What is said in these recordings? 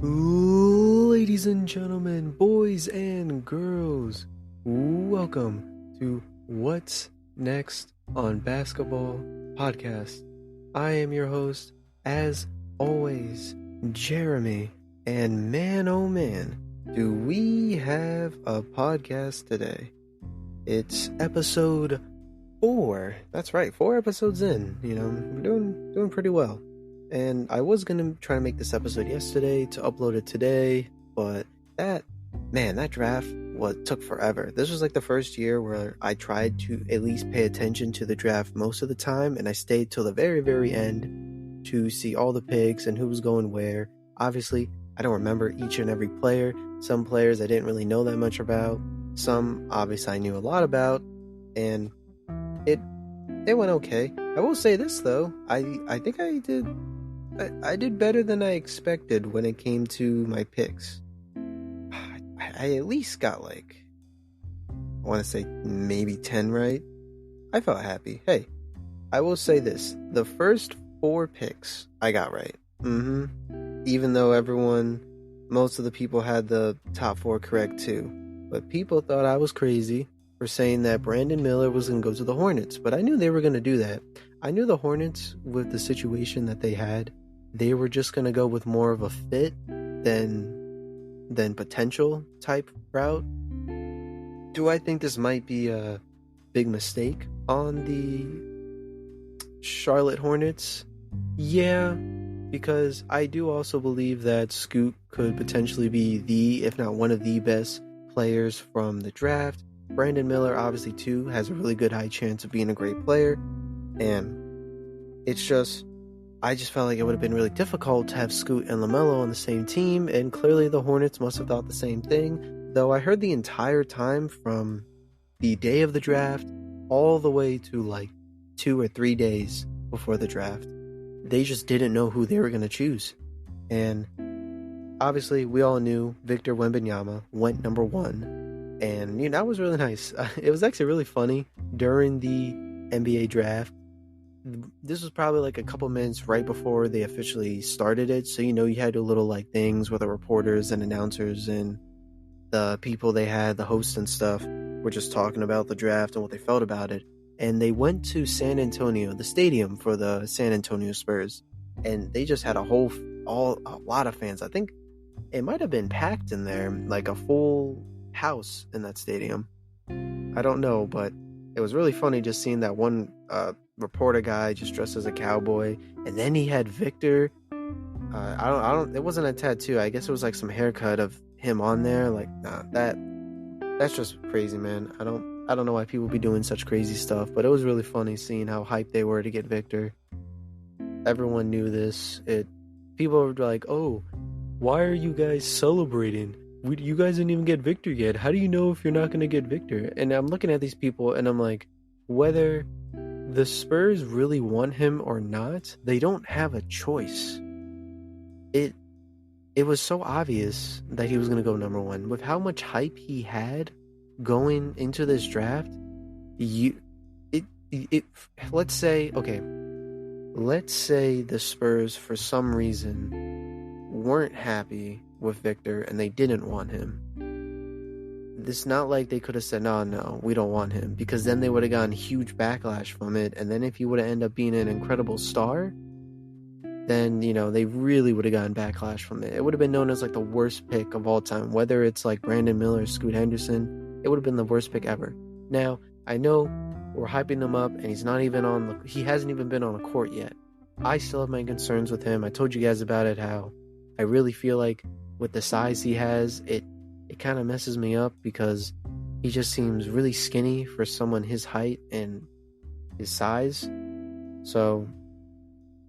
Ladies and gentlemen, boys and girls, welcome to What's Next on Basketball Podcast. I am your host, as always, Jeremy, and man oh man, do we have a podcast today. It's episode 4. That's right, 4 episodes in. We're doing pretty well. And I was going to try to make this episode yesterday to upload it today, but that draft took forever. This was like the first year where I tried to at least pay attention to the draft most of the time, and I stayed till the very, very end to see all the picks and who was going where. Obviously, I don't remember each and every player. Some players I didn't really know that much about. Some, obviously, I knew a lot about, and it went okay. I will say this, though. I think I did better than I expected when it came to my picks. I at least got I want to say maybe 10 right. I felt happy. Hey, I will say this. The first 4 picks I got right. Even though most of the people had the top 4 correct too. But people thought I was crazy for saying that Brandon Miller was going to go to the Hornets. But I knew they were going to do that. I knew the Hornets, with the situation that they had, they were just going to go with more of a fit than potential type route. Do I think this might be a big mistake on the Charlotte Hornets? Yeah, because I do also believe that Scoot could potentially be if not one of the best players from the draft. Brandon Miller, obviously, too, has a really good high chance of being a great player. And I just felt like it would have been really difficult to have Scoot and LaMelo on the same team, and clearly the Hornets must have thought the same thing, though I heard the entire time from the day of the draft all the way to 2 or 3 days before the draft. They just didn't know who they were going to choose. And obviously, we all knew Victor Wembanyama went number 1, and that was really nice. It was actually really funny during the NBA draft. This was probably a couple minutes right before they officially started it, so you had little things where the reporters and announcers and the people they had, the hosts and stuff, were just talking about the draft and what they felt about it. And they went to San Antonio, the stadium for the San Antonio Spurs, and they just had a lot of fans. I think it might have been packed in there, a full house in that stadium. I don't know, but it was really funny just seeing that one reporter guy just dressed as a cowboy, and then he had Victor. It wasn't a tattoo. I guess it was some haircut of him on there. That's just crazy, man. I don't know why people be doing such crazy stuff, but it was really funny seeing how hyped they were to get Victor. Everyone knew this. People were like, "Oh, why are you guys celebrating? You guys didn't even get Victor yet. How do you know if you're not going to get Victor?" And I'm looking at these people and I'm like, whether the Spurs really want him or not, they don't have a choice. It was so obvious that he was going to go number 1. With how much hype he had going into this draft, let's say the Spurs for some reason weren't happy with Victor and they didn't want him. It's not like they could have said, no, we don't want him, because then they would have gotten huge backlash from it. And then if he would have ended up being an incredible star, then, they really would have gotten backlash from it. It would have been known as the worst pick of all time. Whether it's Brandon Miller or Scoot Henderson, it would have been the worst pick ever. Now, I know we're hyping him up and he hasn't even been on a court yet. I still have my concerns with him. I told you guys about it, how I really feel like with the size he has, it kind of messes me up, because he just seems really skinny for someone his height and his size. So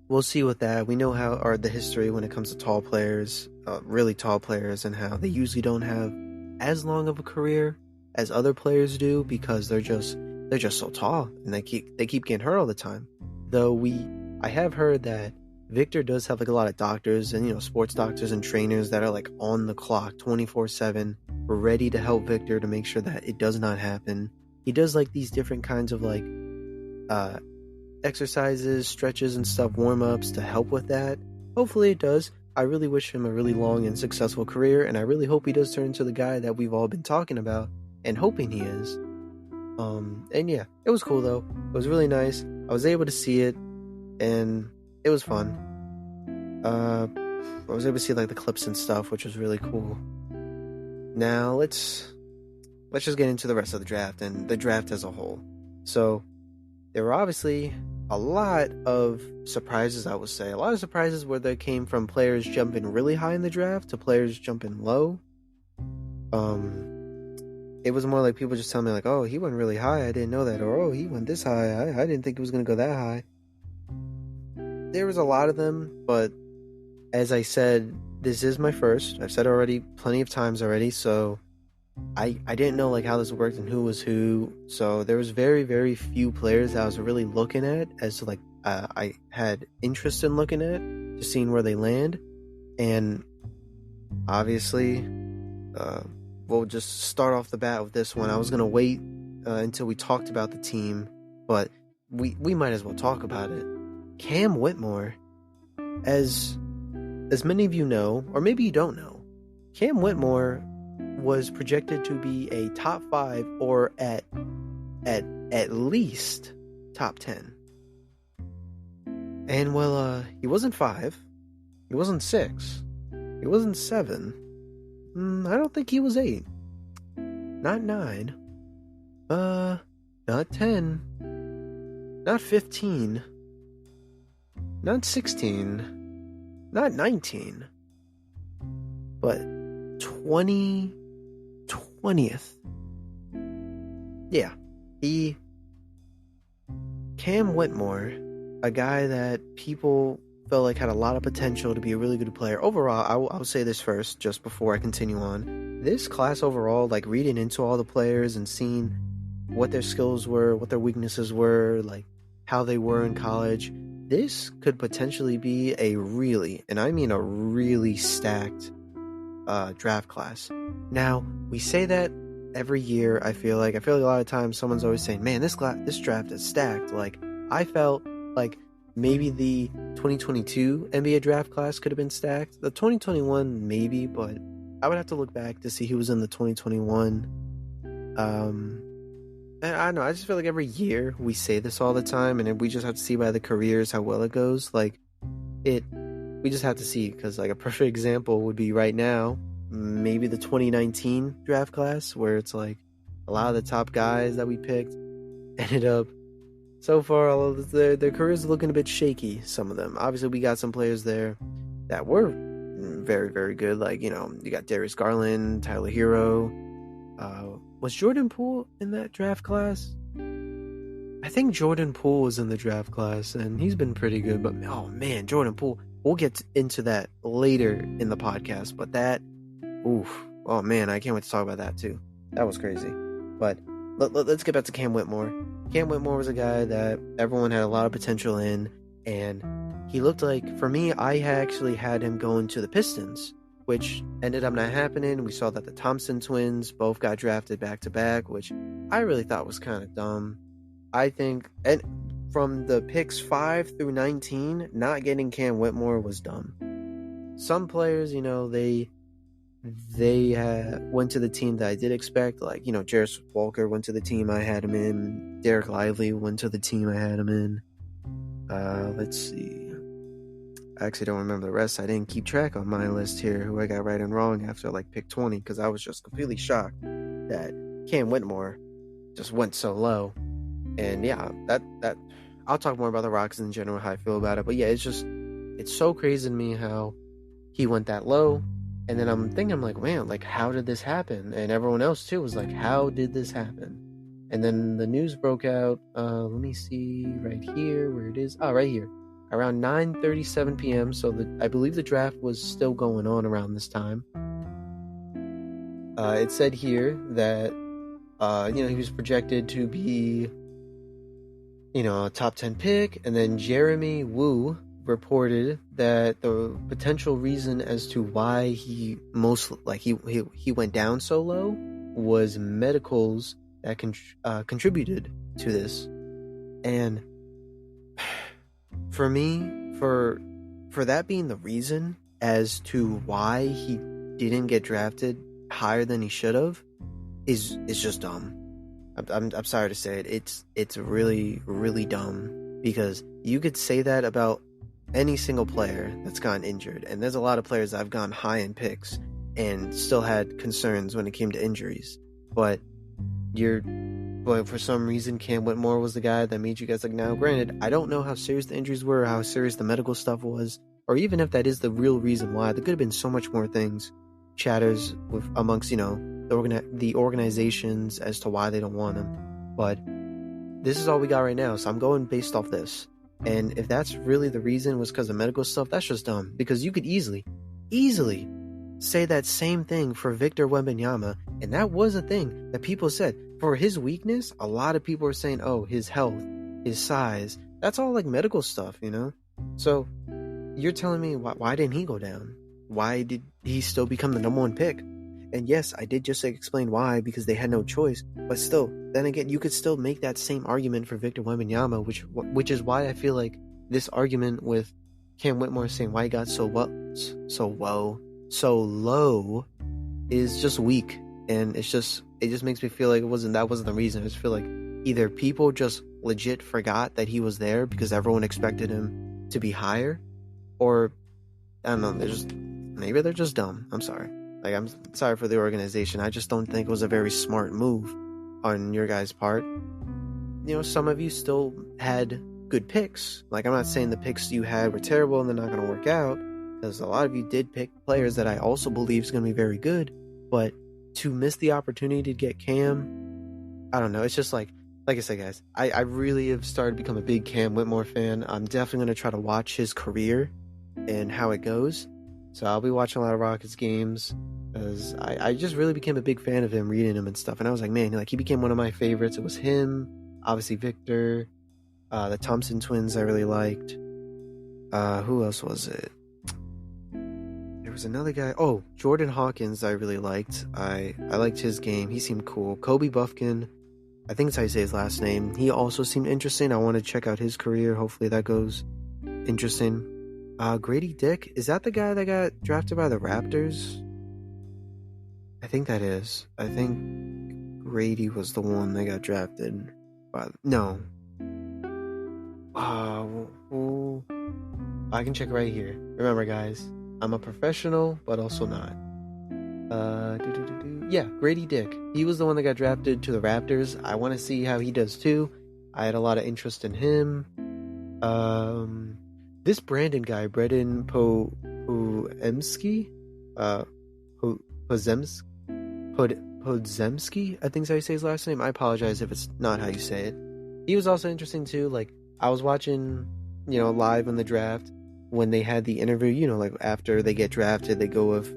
we'll see with that. We know the history when it comes to tall players, really tall players, and how they usually don't have as long of a career as other players do, because they're just so tall and they keep getting hurt all the time. Though I have heard that Victor does have a lot of doctors and sports doctors and trainers that are on the clock 24/7, ready to help Victor to make sure that it does not happen. He does these different kinds of exercises, stretches and stuff, warm-ups to help with that. Hopefully it does. I really wish him a really long and successful career, and I really hope he does turn into the guy that we've all been talking about and hoping he is. And yeah, it was cool though. It was really nice. I was able to see it, and it was fun. I was able to see like the clips and stuff, which was really cool. Now let's just get into the rest of the draft and the draft as a whole. So there were obviously a lot of surprises, I would say. A lot of surprises where they came from players jumping really high in the draft to players jumping low. It was more like people just telling me like, oh, he went really high, I didn't know that, or oh, he went this high, I didn't think he was going to go that high. There was a lot of them, but as I said, this is my first. I've said already plenty of times already, so I didn't know like how this worked and who was who. So there was very, very few players that I was really looking at as to like I had interest in looking at, just seeing where they land. And obviously, we'll just start off the bat with this one. I was gonna wait until we talked about the team, but we might as well talk about it. Cam Whitmore, as many of you know, or maybe you don't know, Cam Whitmore was projected to be a top 5 or at least top 10. And well, he wasn't 5, he wasn't 6, he wasn't 7. I don't think he was 8, not 9, not 10, not 15, not 16, not 19, but 20th. Yeah, Cam Whitmore, a guy that people felt like had a lot of potential to be a really good player. Overall, I'll say this first, just before I continue on. This class overall, like reading into all the players and seeing what their skills were, what their weaknesses were, like how they were in college, this could potentially be a really, and I mean a really stacked draft class. Now, we say that every year. I feel like a lot of times someone's always saying, man, this draft is stacked. Like, I felt like maybe the 2022 NBA draft class could have been stacked. The 2021 maybe, but I would have to look back to see who was in the 2021. And I don't know, I just feel like every year we say this all the time, and we just have to see by the careers how well it goes. Like, we just have to see, because like a perfect example would be right now, maybe the 2019 draft class, where it's like a lot of the top guys that we picked ended up, so far, all of their careers are looking a bit shaky, some of them. Obviously, we got some players there that were very, very good. Like, you know, you got Darius Garland, Tyler Hero. Was Jordan Poole in that draft class? I think Jordan Poole was in the draft class, and he's been pretty good. But, oh man, Jordan Poole. We'll get into that later in the podcast. But that, oof. Oh man, I can't wait to talk about that too. That was crazy. But let's get back to Cam Whitmore. Cam Whitmore was a guy that everyone had a lot of potential in, and he looked like, for me, I actually had him going to the Pistons, which ended up not happening. We saw that the Thompson twins both got drafted back-to-back, which I really thought was kind of dumb. I think, and from the picks 5 through 19, not getting Cam Whitmore was dumb. Some players, you know, they went to the team that I did expect, like, you know, Jarris Walker went to the team I had him in. Derek Lively went to the team I had him in. Let's see. I actually don't remember the rest. I didn't keep track on my list here, who I got right and wrong after like pick 20, because I was just completely shocked that Cam Whitmore just went so low. And yeah, that I'll talk more about the Rockets in general, how I feel about it. But yeah, it's so crazy to me how he went that low. And then I'm thinking, I'm like, man, like, how did this happen? And everyone else too was like, how did this happen? And then the news broke out. Let me see right here where it is. Oh, right here, around 9:37 p.m. So I believe the draft was still going on around this time. It said here that you know, he was projected to be, you know, a top 10 pick, and then Jeremy Woo reported that the potential reason as to why he went down so low was medicals that contributed to this. And for me, for that being the reason, as to why he didn't get drafted higher than he should have is just dumb. I'm sorry to say it. It's really, really dumb, because you could say that about any single player that's gotten injured, and there's a lot of players that have gone high in picks and still had concerns when it came to injuries. But for some reason, Cam Whitmore was the guy that made you guys like. Now, granted, I don't know how serious the injuries were, how serious the medical stuff was, or even if that is the real reason why. There could have been so much more things, chatters amongst the organizations as to why they don't want him. But this is all we got right now, so I'm going based off this. And if that's really the reason, was because of medical stuff, that's just dumb. Because you could easily say that same thing for Victor Wembanyama, and that was a thing that people said. For his weakness, a lot of people are saying, oh, his health, his size, that's all like medical stuff, So you're telling me why didn't he go down? Why did he still become the number one pick? And yes, I did just explain why, because they had no choice. But still, then again, you could still make that same argument for Victor Wembanyama, which is why I feel like this argument with Cam Whitmore saying why he got so low is just weak. And it just makes me feel like that wasn't the reason. I just feel like either people just legit forgot that he was there because everyone expected him to be higher, or I don't know, maybe they're just dumb. I'm sorry. Like, I'm sorry for the organization. I just don't think it was a very smart move on your guys' part. Some of you still had good picks. Like, I'm not saying the picks you had were terrible and they're not going to work out, because a lot of you did pick players that I also believe is going to be very good. But to miss the opportunity to get Cam, I don't know. It's just like I said, guys, I really have started to become a big Cam Whitmore fan. I'm definitely going to try to watch his career and how it goes. So I'll be watching a lot of Rockets games, because I just really became a big fan of him, reading him and stuff. And I was like, man, he became one of my favorites. It was him, obviously Victor, the Thompson twins I really liked. Who else was it? There was another guy. Oh, Jordan Hawkins I really liked. I liked his game. He seemed cool. Kobe Buffkin, I think that's how you say his last name. He also seemed interesting. I want to check out his career. Hopefully that goes interesting. Grady Dick, is that the guy that got drafted by the Raptors? I think that is. I think Grady was the one that got drafted by... No. I can check right here. Remember, guys, I'm a professional, but also not. Yeah, Grady Dick. He was the one that got drafted to the Raptors. I want to see how he does too. I had a lot of interest in him. This Brandon guy, Brendan Podzemski, Podzemski, I think is how you say his last name. I apologize if it's not how you say it. He was also interesting too. Like, I was watching, live in the draft when they had the interview. Like after they get drafted, they go with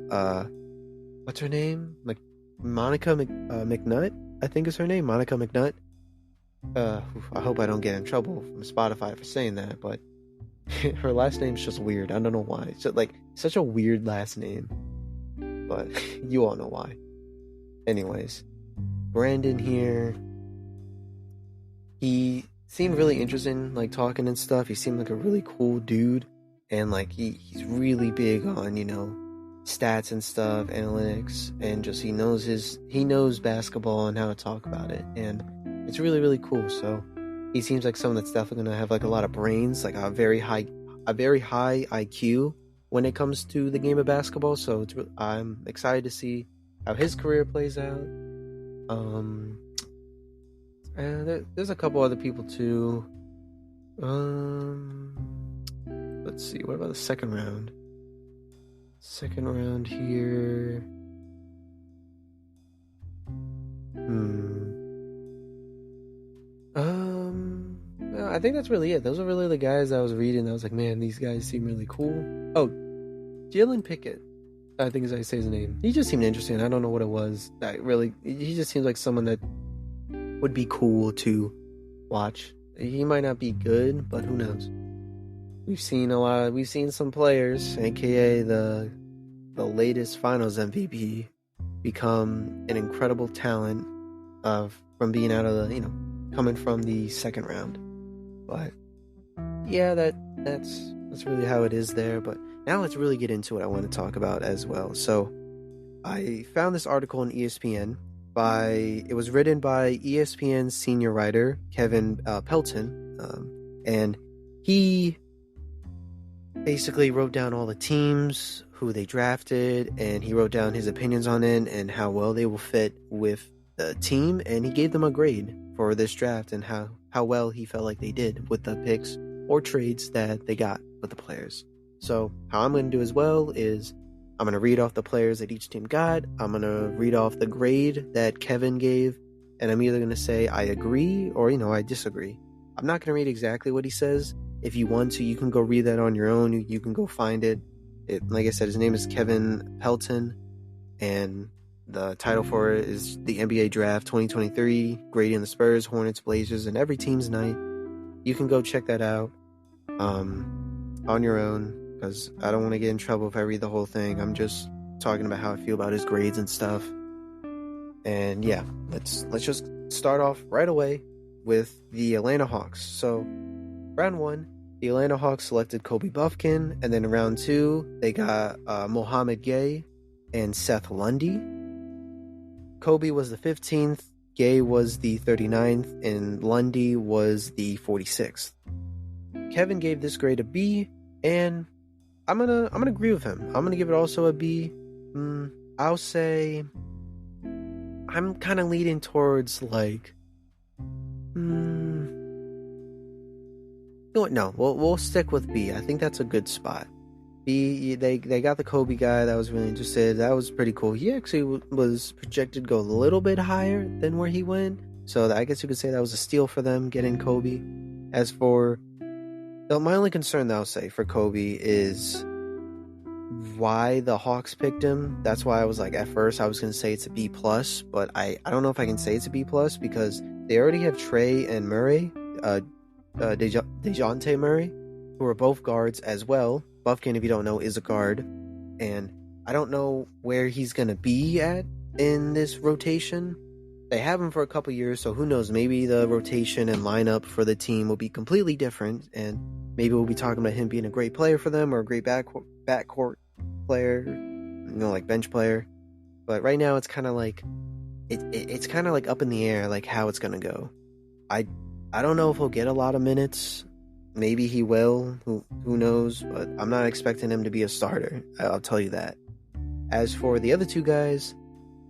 what's her name? Like Monica McNutt, I think is her name. Monica McNutt. I hope I don't get in trouble from Spotify for saying that, but her last name's just weird. I don't know why. It's just, like, such a weird last name. But you all know why. Anyways, Brandon here. He seemed really interesting, like, talking and stuff. He seemed like a really cool dude. And, like, he's really big on, stats and stuff, analytics, and just he knows basketball and how to talk about it. And it's really, really cool. So he seems like someone that's definitely going to have like a lot of brains, like a very high IQ when it comes to the game of basketball. So I'm excited to see how his career plays out. And there's a couple other people too. Let's see. What about the second round? Second round here. I think that's really it. Those are really the guys I was reading. I was like, man, these guys seem really cool. Oh, Jalen Pickett, I think is how you say his name. He just seemed interesting. I don't know what it was. He just seems like someone that would be cool to watch. He might not be good, but who knows? We've seen some players, aka the latest Finals MVP, become an incredible talent from being out of the, coming from the second round. But yeah, that's really how it is there. But now let's really get into what I want to talk about as well. So I found this article on ESPN it was written by ESPN senior writer Kevin Pelton, and he basically wrote down all the teams, who they drafted, and he wrote down his opinions on it and how well they will fit with the team, and he gave them a grade for this draft and how well he felt like they did with the picks or trades that they got with the players. So how I'm going to do as well is I'm going to read off the players that each team got. I'm going to read off the grade that Kevin gave, and I'm either going to say I agree or, I disagree. I'm not going to read exactly what he says. If you want to, you can go read that on your own. You can go find it. Like I said, his name is Kevin Pelton, and the title for it is the NBA Draft 2023, grading the Spurs, Hornets, Blazers, and every team's night. You can go check that out on your own, because I don't want to get in trouble if I read the whole thing. I'm just talking about how I feel about his grades and stuff. And yeah, let's just start off right away with the Atlanta Hawks. So round 1, the Atlanta Hawks selected Kobe Buffkin, and then in round 2, they got Mohamed Gay and Seth Lundy. Kobe was the 15th, Gay was the 39th, and Lundy was the 46th. Kevin gave this grade a B, and I'm gonna agree with him. I'm gonna give it also a B. I'll say I'm kind of leaning towards like. No, we'll stick with B. I think that's a good spot. B. They got the Kobe guy that was really interested. That was pretty cool. He actually was projected to go a little bit higher than where he went, so I guess you could say that was a steal for them getting Kobe. As for my only concern that I'll say for Kobe is why the Hawks picked him. That's why I was like, at first I was going to say it's a B+, but I don't know if I can say it's a B+, because they already have Trey and Murray, DeJounte Murray, who are both guards as well. Buffkin, if you don't know, is a guard, and I don't know where he's going to be at in this rotation. They have him for a couple years, so who knows, maybe the rotation and lineup for the team will be completely different, and maybe we'll be talking about him being a great player for them, or a great backcourt player, like bench player. But right now it's kind of like it's kind of like up in the air, like how it's gonna go. I don't know if he'll get a lot of minutes. Maybe he will. Who knows? But I'm not expecting him to be a starter. I'll tell you that. As for the other two guys,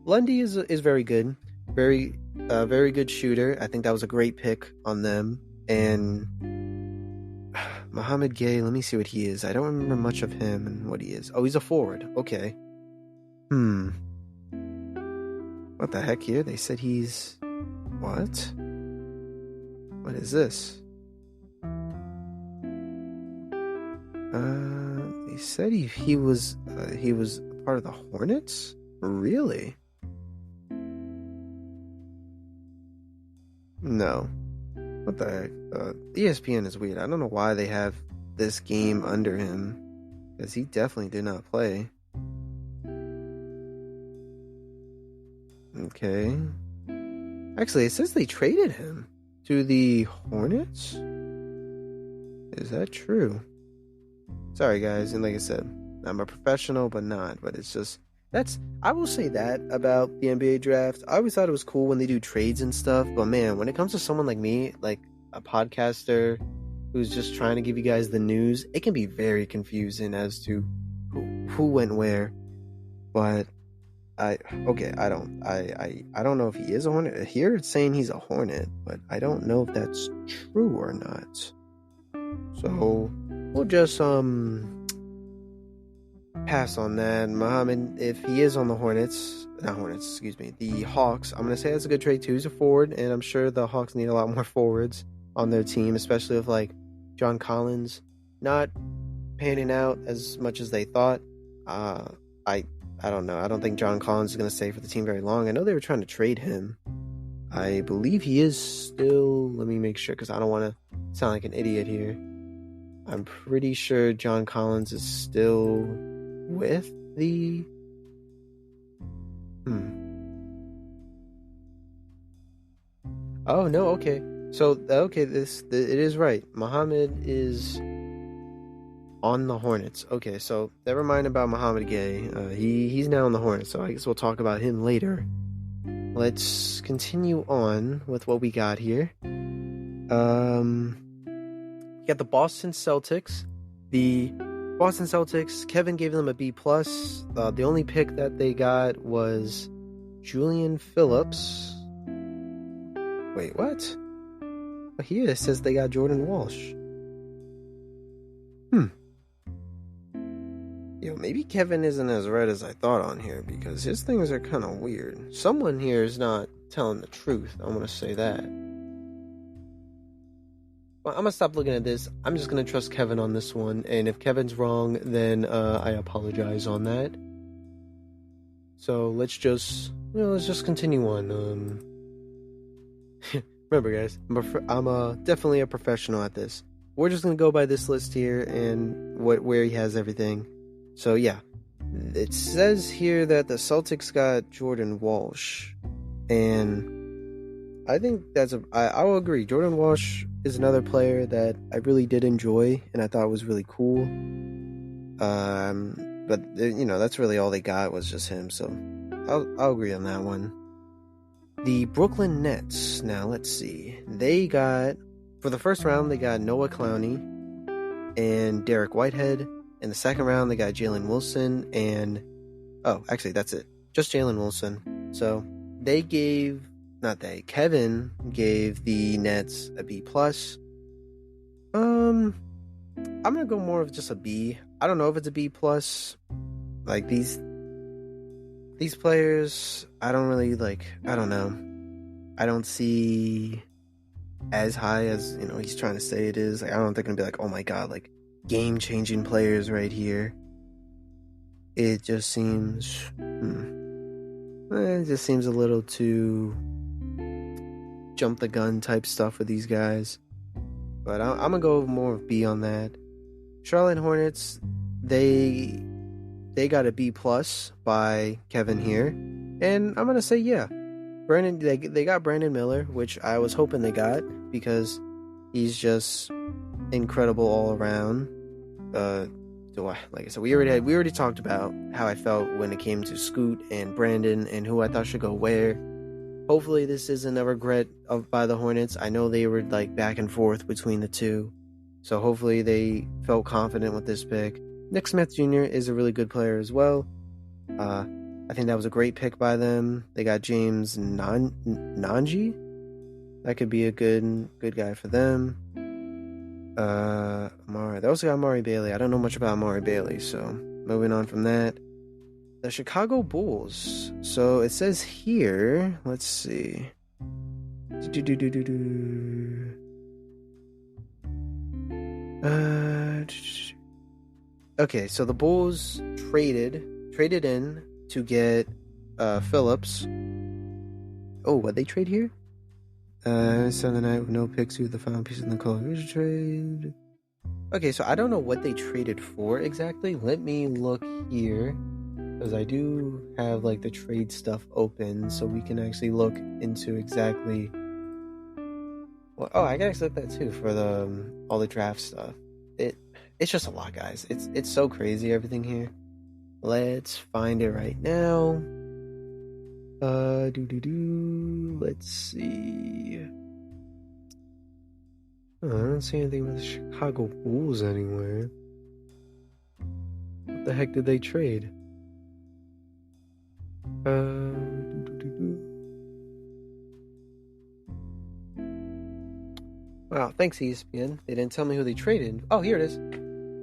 Lundy is very good. Very good shooter. I think that was a great pick on them. And Mohamed Gay, let me see what he is. I don't remember much of him and what he is. Oh, he's a forward. Okay. What the heck here? They said he's... What? What is this? They said he was part of the Hornets? Really? No. What the heck? ESPN is weird. I don't know why they have this game under him, because he definitely did not play. Okay. Actually, it says they traded him to the Hornets? Is that true? Sorry, guys. And like I said, I'm a professional, but not. But it's just... I will say that about the NBA draft. I always thought it was cool when they do trades and stuff, but man, when it comes to someone like me, like a podcaster who's just trying to give you guys the news, it can be very confusing as to who went where. But I don't know if he is a Hornet. Here it's saying he's a Hornet, but I don't know if that's true or not. So we'll just pass on that. Mohamed, if he is on the the Hawks, I'm going to say that's a good trade too. He's a forward, and I'm sure the Hawks need a lot more forwards on their team, especially with like John Collins not panning out as much as they thought. I don't know. I don't think John Collins is going to stay for the team very long. I know they were trying to trade him. I believe he is still... Let me make sure, because I don't want to sound like an idiot here. I'm pretty sure John Collins is still with the... Oh, no, okay. So, okay, it is right. Mohamed is on the Hornets. Okay, so never mind about Muhammad Gay. He's now on the Hornets, so I guess we'll talk about him later. Let's continue on with what we got here. You got the Boston Celtics. The Boston Celtics, Kevin gave them a B+. The only pick that they got was Julian Phillips. Wait, what? Here it says they got Jordan Walsh. Maybe Kevin isn't as red as I thought on here, because his things are kind of weird. Someone here is not telling the truth. I'm going to say that. Well, I'm going to stop looking at this. I'm just going to trust Kevin on this one. And if Kevin's wrong, then I apologize on that. So let's just continue on. Remember, guys, I'm definitely a professional at this. We're just going to go by this list here and where he has everything. So, yeah, it says here that the Celtics got Jordan Walsh, and I think I will agree. Jordan Walsh is another player that I really did enjoy, and I thought was really cool. But that's really all they got was just him, so I'll agree on that one. The Brooklyn Nets, now let's see. They got, for the first round, they got Noah Clowney and Derek Whitehead. In the second round, they got Jalen Wilson and... Oh, actually, that's it. Just Jalen Wilson. So, Kevin gave the Nets a B+. I'm gonna go more of just a B. I don't know if it's a B+. Like, these players, I don't really, I don't know. I don't see as high as, he's trying to say it is. I don't think they're gonna be like, oh my god, game-changing players right here. It just seems a little too jump the gun type stuff with these guys, but I'm gonna go more of B on that. Charlotte Hornets, they got a B+ by Kevin here, and I'm gonna say Brandon, they got Brandon Miller, which I was hoping they got, because he's just incredible all around. Like I said, we already talked about how I felt when it came to Scoot and Brandon and who I thought should go where. Hopefully this isn't a regret by the Hornets. I know they were back and forth between the two, so hopefully they felt confident with this pick. Nick Smith Jr. is a really good player as well. I think that was a great pick by them. They got James Nanji. That could be a good guy for them. They also got Amari Bailey. I don't know much about Amari Bailey, so moving on from that. The Chicago Bulls. So it says here, let's see. Okay, so the Bulls traded in to get Phillips. Oh, what they trade here? Sunday night with no picks, who the final piece in the Call of Duty trade. Okay, so I don't know what they traded for exactly. Let me look here, because I do have the trade stuff open, so we can actually look into exactly. Well, I can actually look at that too for the all the draft stuff. It's just a lot, guys. It's so crazy everything here. Let's find it right now. Let's see. I don't see anything about the Chicago Bulls anywhere. What the heck did they trade? Wow, thanks ESPN. They didn't tell me who they traded. Oh, here it is.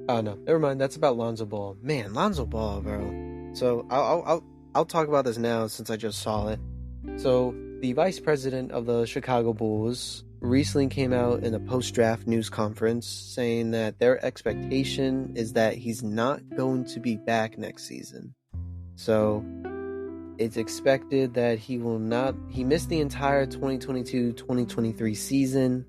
Oh no, never mind. That's about Lonzo Ball. Man, Lonzo Ball, bro. So I'll talk about this now since I just saw it. So the vice president of the Chicago Bulls recently came out in a post-draft news conference saying that their expectation is that he's not going to be back next season. So it's expected that he missed the entire 2022-2023 season,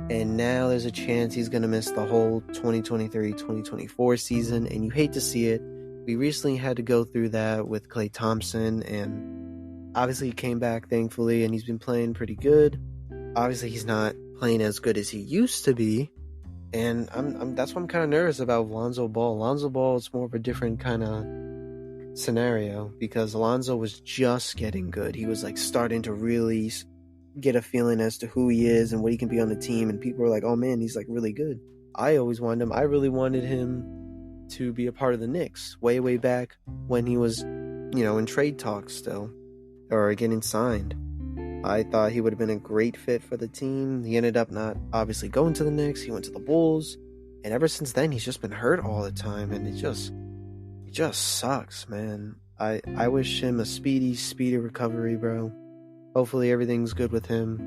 and now there's a chance he's going to miss the whole 2023-2024 season, and you hate to see it. We recently had to go through that with Klay Thompson, and obviously he came back, thankfully, and he's been playing pretty good. Obviously, he's not playing as good as he used to be, And that's why I'm kind of nervous about Lonzo Ball. Lonzo Ball is more of a different kind of scenario because Lonzo was just getting good. He was like starting to really get a feeling as to who he is and what he can be on the team. And people were like, oh man, he's like really good. I always wanted him. I really wanted him to be a part of the Knicks way back when he was, in trade talks still or getting signed. I thought he would have been a great fit for the team. He ended up not obviously going to the Knicks. He went to the Bulls. And ever since then, he's just been hurt all the time. And it just sucks, man. I wish him a speedy recovery, bro. Hopefully everything's good with him.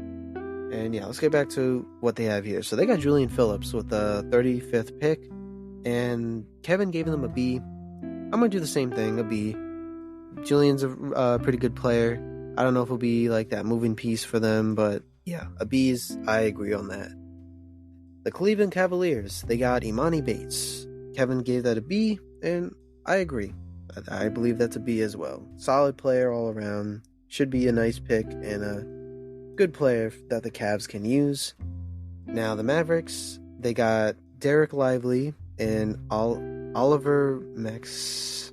And yeah, let's get back to what they have here. So they got Julian Phillips with the 35th pick. And Kevin gave them a B. I'm going to do the same thing, a B. Julian's a pretty good player. I don't know if it'll be like that moving piece for them, but yeah, a B's, I agree on that. The Cleveland Cavaliers, they got Imani Bates. Kevin gave that a B, and I agree. I believe that's a B as well. Solid player all around. Should be a nice pick and a good player that the Cavs can use. Now the Mavericks, they got Derek Lively and Oliver Maxence?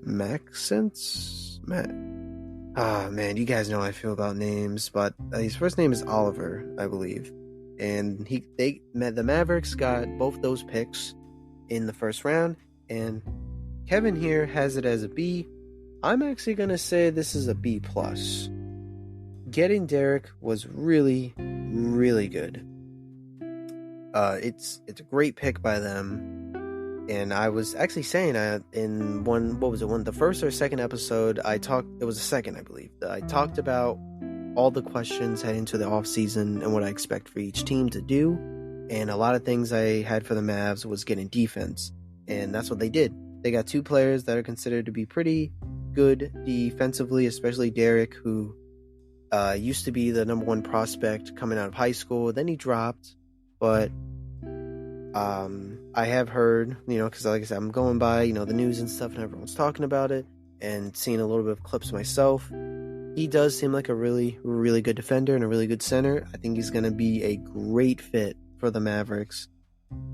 Man, you guys know how I feel about names, but his first name is Oliver, I believe. And the Mavericks got both those picks in the first round, and Kevin here has it as a B. I'm actually going to say this is a B+. Getting Derek was really, really good. It's a great pick by them. And I was actually saying in the first or second episode, it was the second, I believe, that I talked about all the questions heading into the offseason and what I expect for each team to do. And a lot of things I had for the Mavs was getting defense. And that's what they did. They got two players that are considered to be pretty good defensively, especially Derek, who used to be the number one prospect coming out of high school. Then he dropped, but I have heard, because like I said, I'm going by, the news and stuff and everyone's talking about it and seeing a little bit of clips myself. He does seem like a really, really good defender and a really good center. I think he's going to be a great fit for the Mavericks.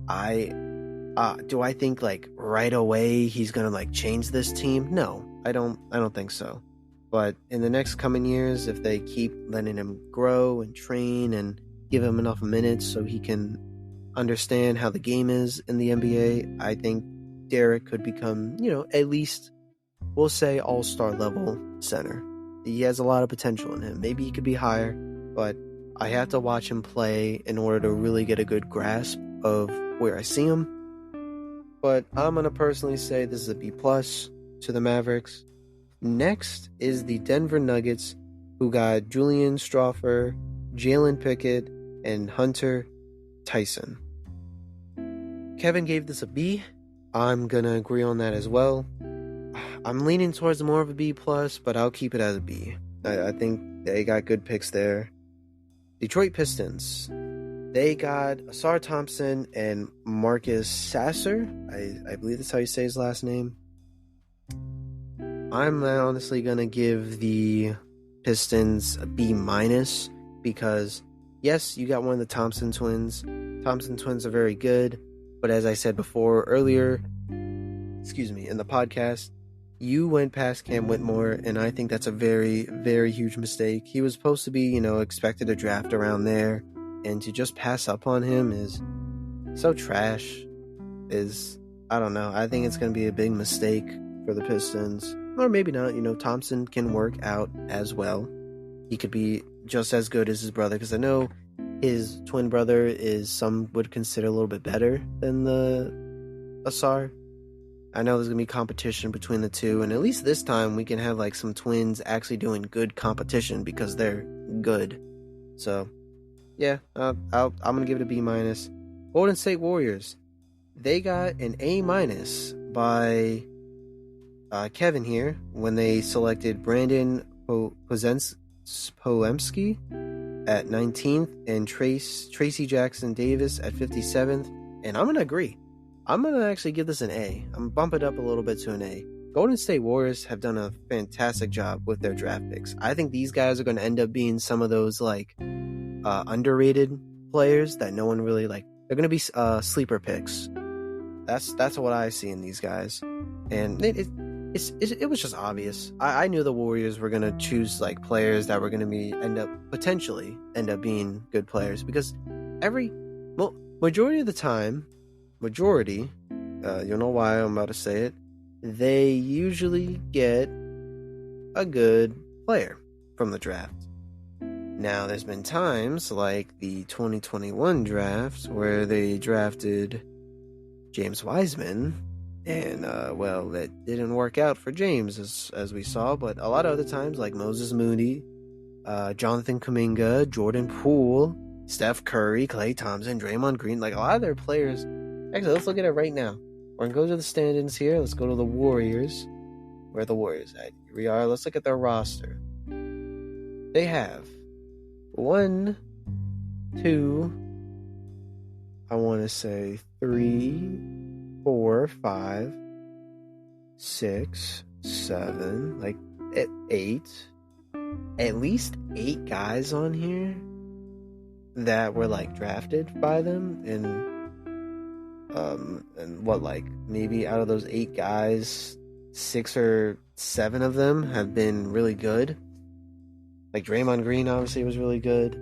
Do I think like right away he's going to like change this team? No, I don't think so. But in the next coming years, if they keep letting him grow and train and give him enough minutes so he can understand how the game is in the NBA, I think Derek could become, at least we'll say all-star level center. He has a lot of potential in him. Maybe he could be higher, but I have to watch him play in order to really get a good grasp of where I see him. But I'm going to personally say this is a B+ to the Mavericks. Next is the Denver Nuggets, who got Julian Strawther, Jalen Pickett, and Hunter Tyson. Kevin gave this a B. I'm going to agree on that as well. I'm leaning towards more of a B+, but I'll keep it as a B. I think they got good picks there. Detroit Pistons. They got Ausar Thompson and Marcus Sasser. I believe that's how you say his last name. I'm honestly going to give the Pistons a B- because, yes, you got one of the Thompson twins. Thompson twins are very good, but as I said earlier, in the podcast, you went past Cam Whitmore, and I think that's a very, very huge mistake. He was supposed to be, expected to draft around there, and to just pass up on him is so trash. I don't know. I think it's going to be a big mistake for the Pistons. Or maybe not. Thompson can work out as well. He could be just as good as his brother, because I know his twin brother is some would consider a little bit better than the Ausar. I know there's going to be competition between the two, and at least this time we can have like some twins actually doing good competition because they're good. So, yeah, I'm going to give it a B-. Golden State Warriors. They got an A- by Kevin here when they selected Brandon Poemski at 19th and Tracy Jackson Davis at 57th. And I'm going to agree. I'm going to actually give this an A. I'm going to bump it up a little bit to an A. Golden State Warriors have done a fantastic job with their draft picks. I think these guys are going to end up being some of those like underrated players that no one really like They're gonna be sleeper picks. That's what I see in these guys, and it was just obvious. I knew the Warriors were gonna choose like players that were gonna potentially end up being good players, because majority of the time, you'll know why I'm about to say it, they usually get a good player from the draft. Now, there's been times like the 2021 draft where they drafted James Wiseman, and that didn't work out for James as we saw. But a lot of other times, like Moses Moody, Jonathan Kuminga, Jordan Poole, Steph Curry, Klay Thompson, Draymond Green, like a lot of their players. Actually, let's look at it right now. We're gonna go to the standings here. Let's go to the Warriors. Where are the Warriors at? Here we are. Let's look at their roster. They have 1, 2, I want to say 3, 4, 5, 6, 7, like 8. At least 8 guys on here that were like drafted by them, and what, like maybe out of those 8 guys, 6 or 7 of them have been really good. Like Draymond Green obviously was really good.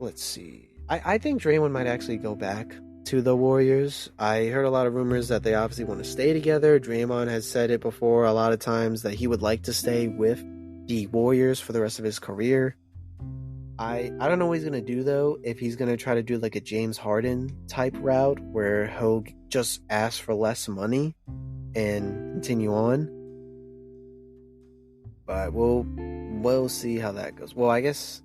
Let's see. I think Draymond might actually go back to the Warriors. I heard a lot of rumors that they obviously want to stay together. Draymond has said it before a lot of times that he would like to stay with the Warriors for the rest of his career. I don't know what he's going to do, though, if he's going to try to do like a James Harden type route where he'll just ask for less money and continue on. But we'll see how that goes. Well, I guess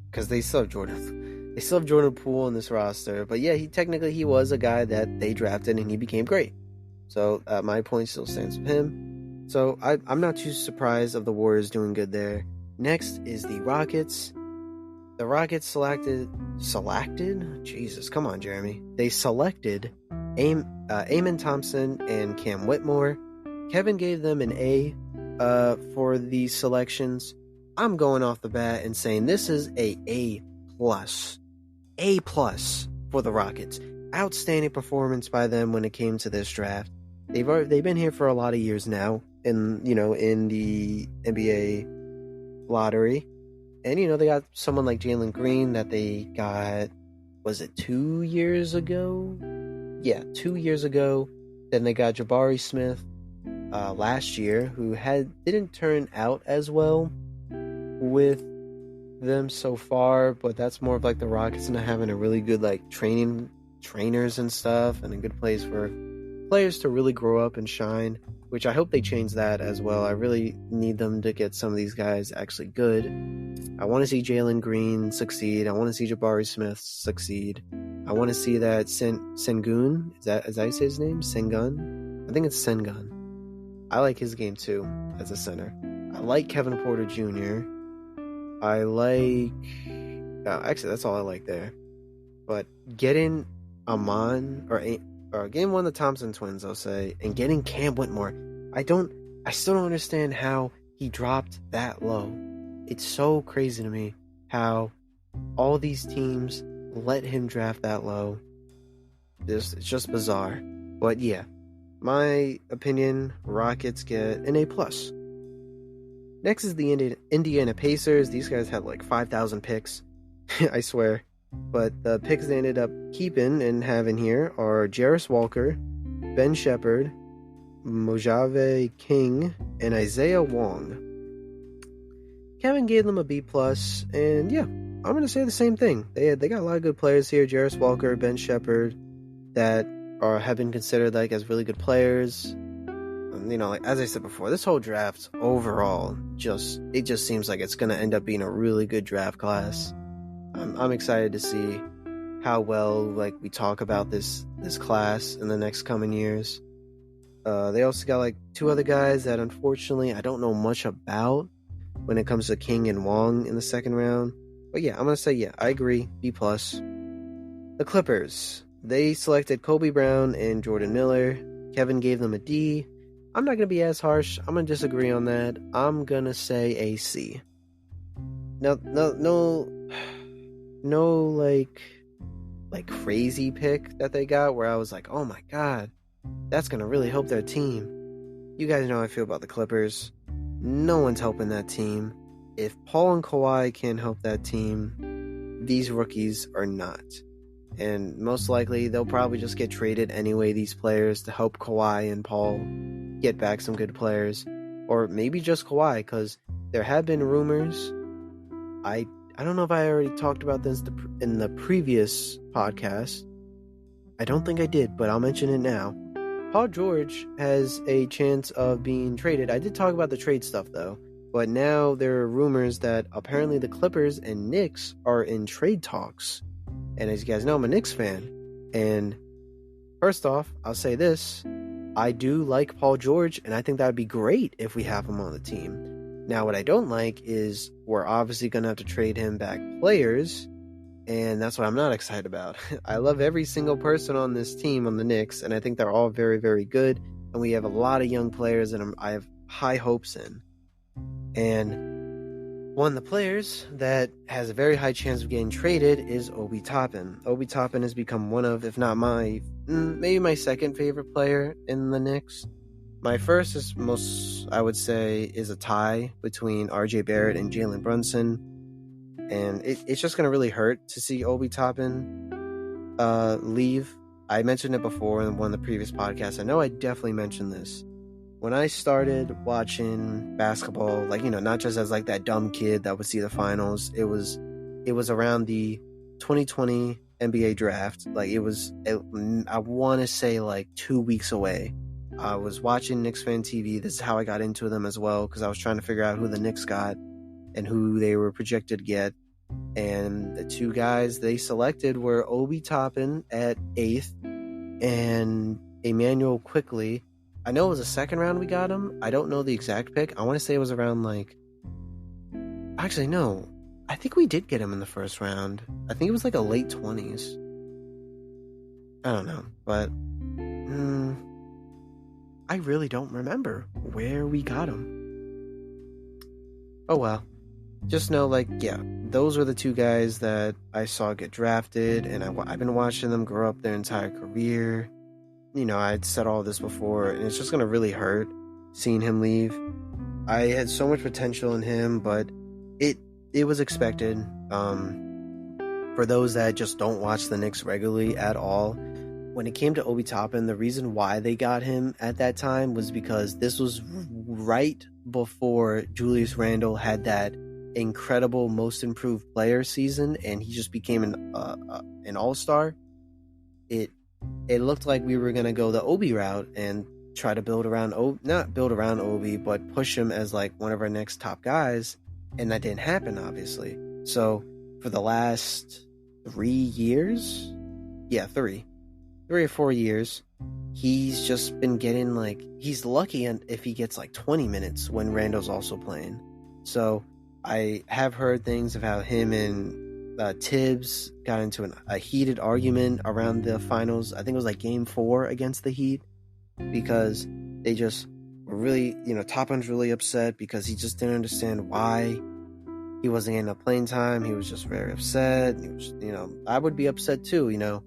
because they still have Jordan Poole on this roster. But yeah, he was a guy that they drafted and he became great. So my point still stands with him. So I'm not too surprised of the Warriors doing good there. Next is the Rockets. The Rockets selected. Jesus, come on, Jeremy. They selected Amen Thompson and Cam Whitmore. Kevin gave them an A for these selections. I'm going off the bat and saying this is A+. A+ for the Rockets. Outstanding performance by them when it came to this draft. They've been here for a lot of years now in the NBA lottery. And they got someone like Jalen Green that they got, was it 2 years ago? Yeah, 2 years ago. Then they got Jabari Smith last year, who didn't turn out as well with them so far, but that's more of like the Rockets not having a really good like trainers and stuff, and a good place for players to really grow up and shine, which I hope they change that as well. I really need them to get some of these guys actually good. I want to see Jalen Green succeed. I want to see Jabari Smith succeed. I want to see that Sengun, is that how you say his name? Sengun? I think it's Sengun. I like his game too as a center. I like Kevin Porter Jr. I like... actually, that's all I like there. But getting Amon, or getting one of the Thompson twins, I'll say, and getting Cam Whitmore, I still don't understand how he dropped that low. It's so crazy to me how all these teams let him draft that low. It's just bizarre. But yeah, my opinion, Rockets get an A+. Next is the Indiana Pacers. These guys had like 5,000 picks, I swear. But the picks they ended up keeping and having here are Jarris Walker, Ben Shepherd, Mojave King, and Isaiah Wong. Kevin gave them a B+, and yeah, I'm going to say the same thing. They got a lot of good players here, Jarris Walker, Ben Shepherd, that have been considered like as really good players. Like as I said before, this whole draft overall just seems like it's going to end up being a really good draft class. I'm excited to see how well like we talk about this class in the next coming years. They also got like 2 other guys that unfortunately I don't know much about when it comes to King and Wong in the second round. But yeah, I'm going to say, yeah, I agree, B+. The Clippers, they selected Kobe Brown and Jordan Miller. Kevin gave them a D. I'm not going to be as harsh. I'm going to disagree on that. I'm going to say a C. No, like, like crazy pick that they got where I was like, oh my god, that's gonna really help their team. You guys know how I feel about the Clippers. No one's helping that team. If Paul and Kawhi can't help that team, these rookies are not. And most likely they'll probably just get traded anyway, these players, to help Kawhi and Paul get back some good players. Or maybe just Kawhi, because there have been rumors. I don't know if I already talked about this in the previous podcast. I don't think I did, but I'll mention it now. Paul George has a chance of being traded. I did talk about the trade stuff, though. But now there are rumors that apparently the Clippers and Knicks are in trade talks. And as you guys know, I'm a Knicks fan. And first off, I'll say this. I do like Paul George, and I think that would be great if we have him on the team. Now, what I don't like is we're obviously going to have to trade him back players, and that's what I'm not excited about. I love every single person on this team on the Knicks, and I think they're all very, very good, and we have a lot of young players that I have high hopes in. And one of the players that has a very high chance of getting traded is Obi Toppin. Obi Toppin has become one of, if not maybe my second favorite player in the Knicks. My first I would say, is a tie between RJ Barrett and Jalen Brunson. And it's just going to really hurt to see Obi Toppin leave. I mentioned it before in one of the previous podcasts. I know I definitely mentioned this. When I started watching basketball, like, you know, not just as like that dumb kid that would see the finals, it was around the 2020 NBA draft. Like I want to say like 2 weeks away. I was watching Knicks Fan TV. This is how I got into them as well, because I was trying to figure out who the Knicks got and who they were projected to get. And the two guys they selected were Obi Toppin at 8th and Emmanuel Quickley. I know it was a second round we got him. I don't know the exact pick. I want to say it was around like... Actually, no. I think we did get him in the first round. I think it was like a late 20s. I don't know. But... I really don't remember where we got him. Oh well. Just know, like, yeah, those were the two guys that I saw get drafted, and I've been watching them grow up their entire career. You know, I'd said all this before, and it's just going to really hurt seeing him leave. I had so much potential in him, but it was expected. For those that just don't watch the Knicks regularly at all, when it came to Obi Toppin, the reason why they got him at that time was because this was right before Julius Randle had that incredible most improved player season, and he just became an all-star. It looked like we were going to go the Obi route and try to not build around Obi, but push him as like one of our next top guys. And that didn't happen, obviously. So for the last 3 years, 3 or 4 years, he's just been getting like, he's lucky if he gets like 20 minutes when Randall's also playing. So I have heard things of how him and Tibbs got into a heated argument around the finals. I think it was like game 4 against the Heat, because they just were really, Toppin's really upset because he just didn't understand why he wasn't getting enough playing time. He was just very upset. He was, I would be upset too.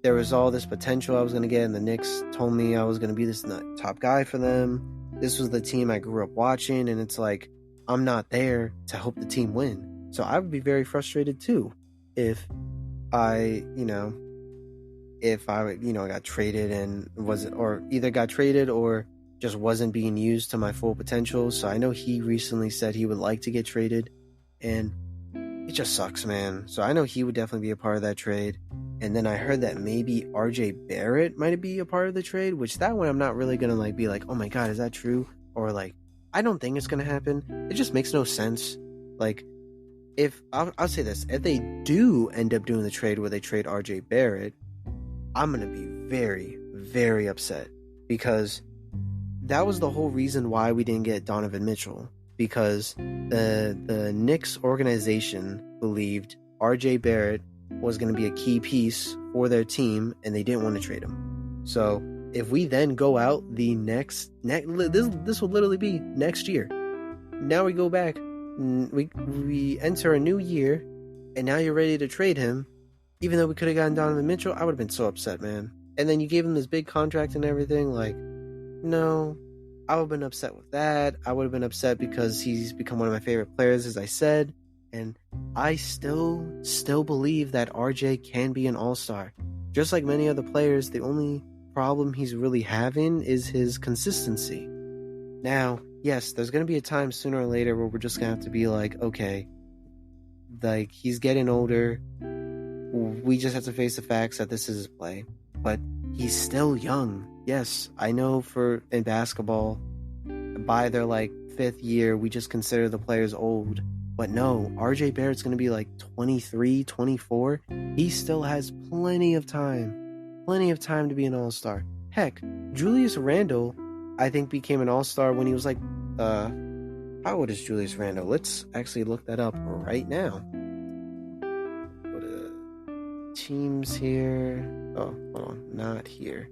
There was all this potential I was going to get, and the Knicks told me I was going to be this top guy for them. This was the team I grew up watching, and it's like, I'm not there to help the team win. So I would be very frustrated too if I got traded and either got traded or just wasn't being used to my full potential. So I know he recently said he would like to get traded, and it just sucks, man. So I know he would definitely be a part of that trade. And then I heard that maybe RJ Barrett might be a part of the trade, which that one I'm not really going to be like, oh my God, is that true? Or like, I don't think it's going to happen. It just makes no sense. Like, I'll say this, if they do end up doing the trade where they trade RJ Barrett, I'm going to be very, very upset, because that was the whole reason why we didn't get Donovan Mitchell, because the Knicks organization believed RJ Barrett was going to be a key piece for their team, and they didn't want to trade him. So if we then go out this will literally be next year. Now we go back, we enter a new year, and now you're ready to trade him. even though we could have gotten Donovan Mitchell, I would have been so upset, man. And then you gave him this big contract and everything. Like, no, I would have been upset with that. I would have been upset because he's become one of my favorite players, as I said. And I still believe that RJ can be an all-star. Just like many other players, the only problem he's really having is his consistency. Now, yes, there's going to be a time sooner or later where we're just going to have to be like, okay, like, he's getting older. We just have to face the facts that this is his play. But he's still young. Yes, I know in basketball, by their, like, 5th year, we just consider the players old. But no, RJ Barrett's going to be like 23, 24. He still has plenty of time to be an all-star. Heck, Julius Randle, I think, became an all-star when he was like, how old is Julius Randle? Let's actually look that up right now. Go to teams here. Oh, hold on, not here.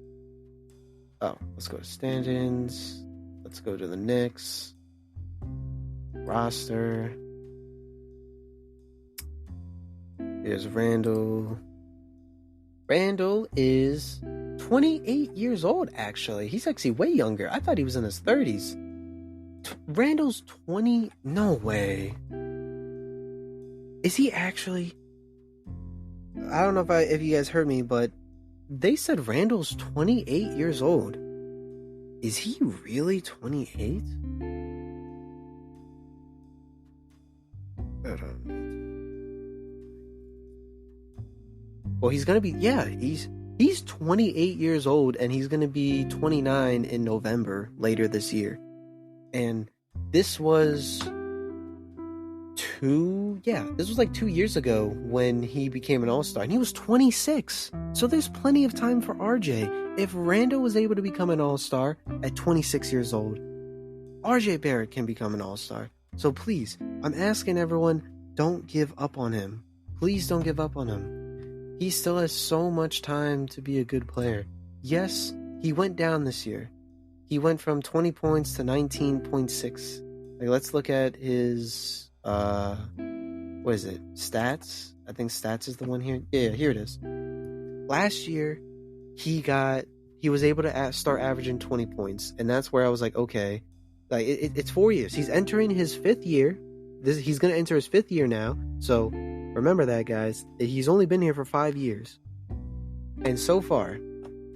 Oh, let's go to standings. Let's go to the Knicks. Roster. Here's Randle. Randle is 28 years old, actually. He's actually way younger. I thought he was in his 30s. Randle's 20... No way. Is he actually... I don't know if you guys heard me, but they said Randle's 28 years old. Is he really 28? I don't know. Well, he's gonna be, yeah, he's 28 years old, and he's gonna be 29 in November later this year. And this was like 2 years ago when he became an all-star, and he was 26. So there's plenty of time for RJ. If Randle was able to become an all-star at 26 years old, RJ Barrett can become an all-star. So please, I'm asking everyone, don't give up on him. Please don't give up on him. He still has so much time to be a good player. Yes, he went down this year. He went from 20 points to 19.6. Like, let's look at his, what is it? Stats? I think stats is the one here. Yeah, here it is. Last year, he was able to start averaging 20 points. And that's where I was like, okay, like, it's 4 years. He's entering his 5th year. He's going to enter his 5th year now. So remember that, guys. He's only been here for 5 years. And so far,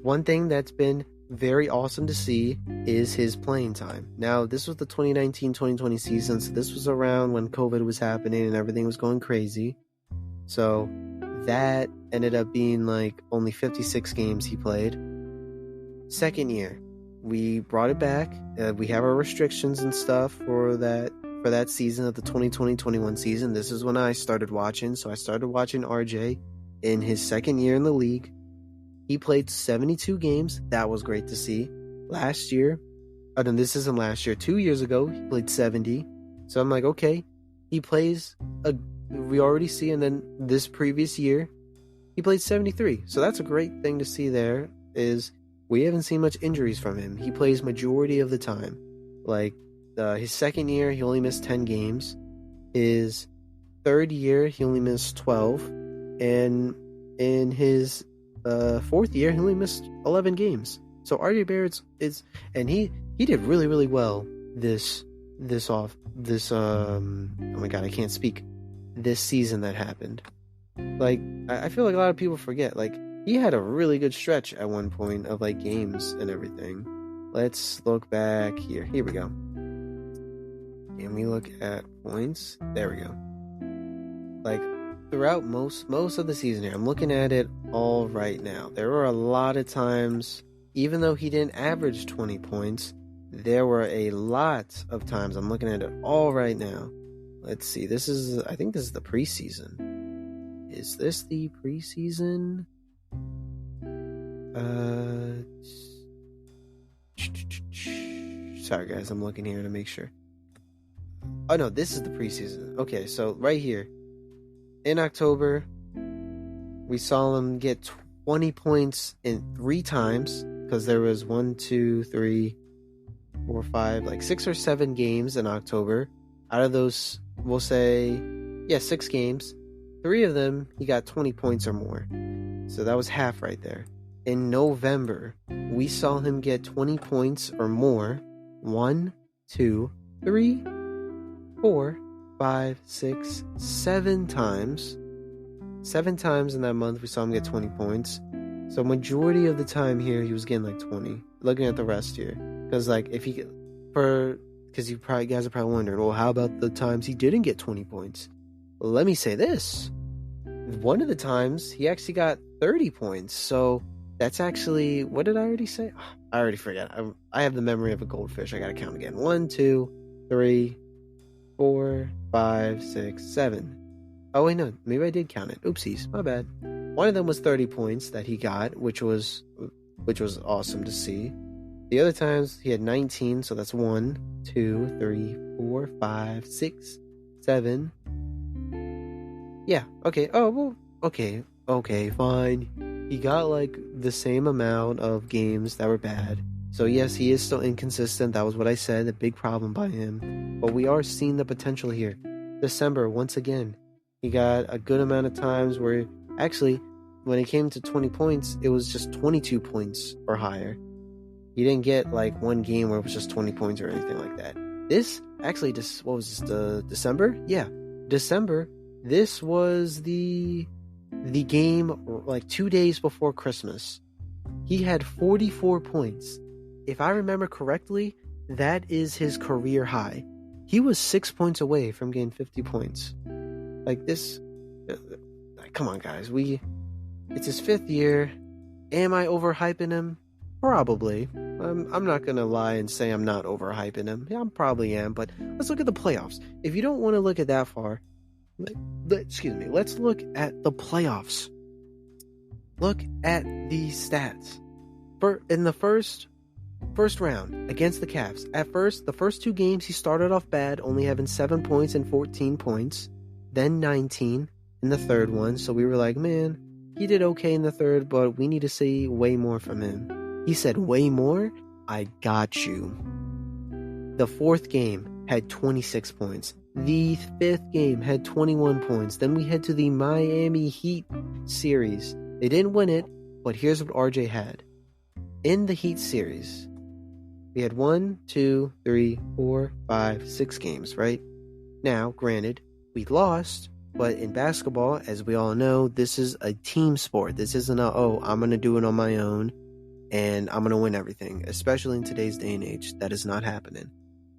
one thing that's been very awesome to see is his playing time. Now, this was the 2019-2020 season, so this was around when COVID was happening and everything was going crazy. So that ended up being like only 56 games he played. Second year, we brought it back. We have our restrictions and stuff for that season of the 2020-21 season. This is when I started watching. So I started watching RJ in his second year in the league. He played 72 games. That was great to see. Last year, no, this isn't last year. 2 years ago, he played 70. So I'm like, okay, he plays, we already see, and then this previous year, he played 73. So that's a great thing to see there, is we haven't seen much injuries from him. He plays majority of the time. Like, his second year, he only missed 10 games. His third year, he only missed 12. And in his fourth year, he only missed 11 games. So RJ Barrett and he did really, really well this oh my god, I can't speak, this season that happened. Like, I feel like a lot of people forget, like, he had a really good stretch at one point of, like, games and everything. Let's look back here. Here we go. Can we look at points? There we go. Like, throughout most of the season here, I'm looking at it all right now. There were a lot of times, even though he didn't average 20 points, there were a lot of times. I'm looking at it all right now. Let's see. I think this is the preseason. Is this the preseason? Sorry guys, I'm looking here to make sure. Oh no, this is the preseason. Okay, so right here in October, we saw him get 20 points in 3 times, because there was 1, 2, 3, 4, 5, like 6 or 7 games in October. Out of those, we'll say, 6 games. 3 of them, he got 20 points or more. So that was half right there. In November, we saw him get 20 points or more 1, 2, 3, 4, 5, 6, 7 times. 7 times in that month, we saw him get 20 points. So majority of the time here, he was getting like 20. Looking at the rest here. Because like, if he... Because you guys are probably wondering, well, how about the times he didn't get 20 points? Well, let me say this. One of the times, he actually got 30 points. So that's actually... What did I already say? I already forgot. I have the memory of a goldfish. I gotta count again. 1, 2, 3, 4, 5, 6, 7. Oh, wait, no. Maybe I did count it. Oopsies. My bad. One of them was 30 points that he got, which was awesome to see. The other times, he had 19, so that's 1, 2, 3, 4, 5, 6, 7. Yeah, okay. Oh, well, okay, fine. He got, like, the same amount of games that were bad. So, yes, he is still inconsistent. That was what I said, a big problem by him. But we are seeing the potential here. December, once again, he got a good amount of times where, actually, when it came to 20 points, it was just 22 points or higher. He didn't get, like, one game where it was just 20 points or anything like that. What was this, December? Yeah, December. This was the game, like, 2 days before Christmas. He had 44 points. If I remember correctly, that is his career high. He was 6 points away from getting 50 points. Like, this... Come on, guys. It's his 5th year. Am I overhyping him? Probably. I'm not going to lie and say I'm not overhyping him. Yeah, I probably am, but let's look at the playoffs. If you don't want to look at that far, let's look at the playoffs. Look at the stats. In the first round against the Cavs, at first, the first 2 games, he started off bad, only having 7 points and 14 points, then 19 in the third one, so we were like, man, he did okay in the third, but we need to see way more from him. He said, way more? I got you. The 4th game had 26 points. The 5th game had 21 points. Then we head to the Miami Heat series. They didn't win it, but here's what RJ had. In the Heat series, we had 1, 2, 3, 4, 5, 6 games, right? Now, granted, we lost, but in basketball, as we all know, this is a team sport. This isn't I'm going to do it on my own and I'm going to win everything. Especially in today's day and age, that is not happening.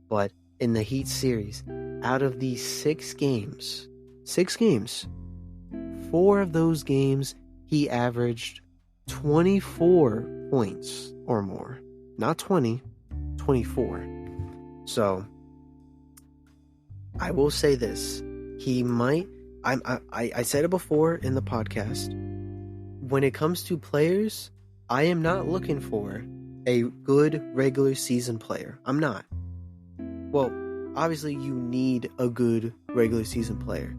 But in the Heat series, out of these 6 games, 4 of those games, he averaged 24 points or more. Not 20, 24. So, I will say this. He might... I said it before in the podcast. When it comes to players, I am not looking for a good regular season player. I'm not. Well, obviously you need a good regular season player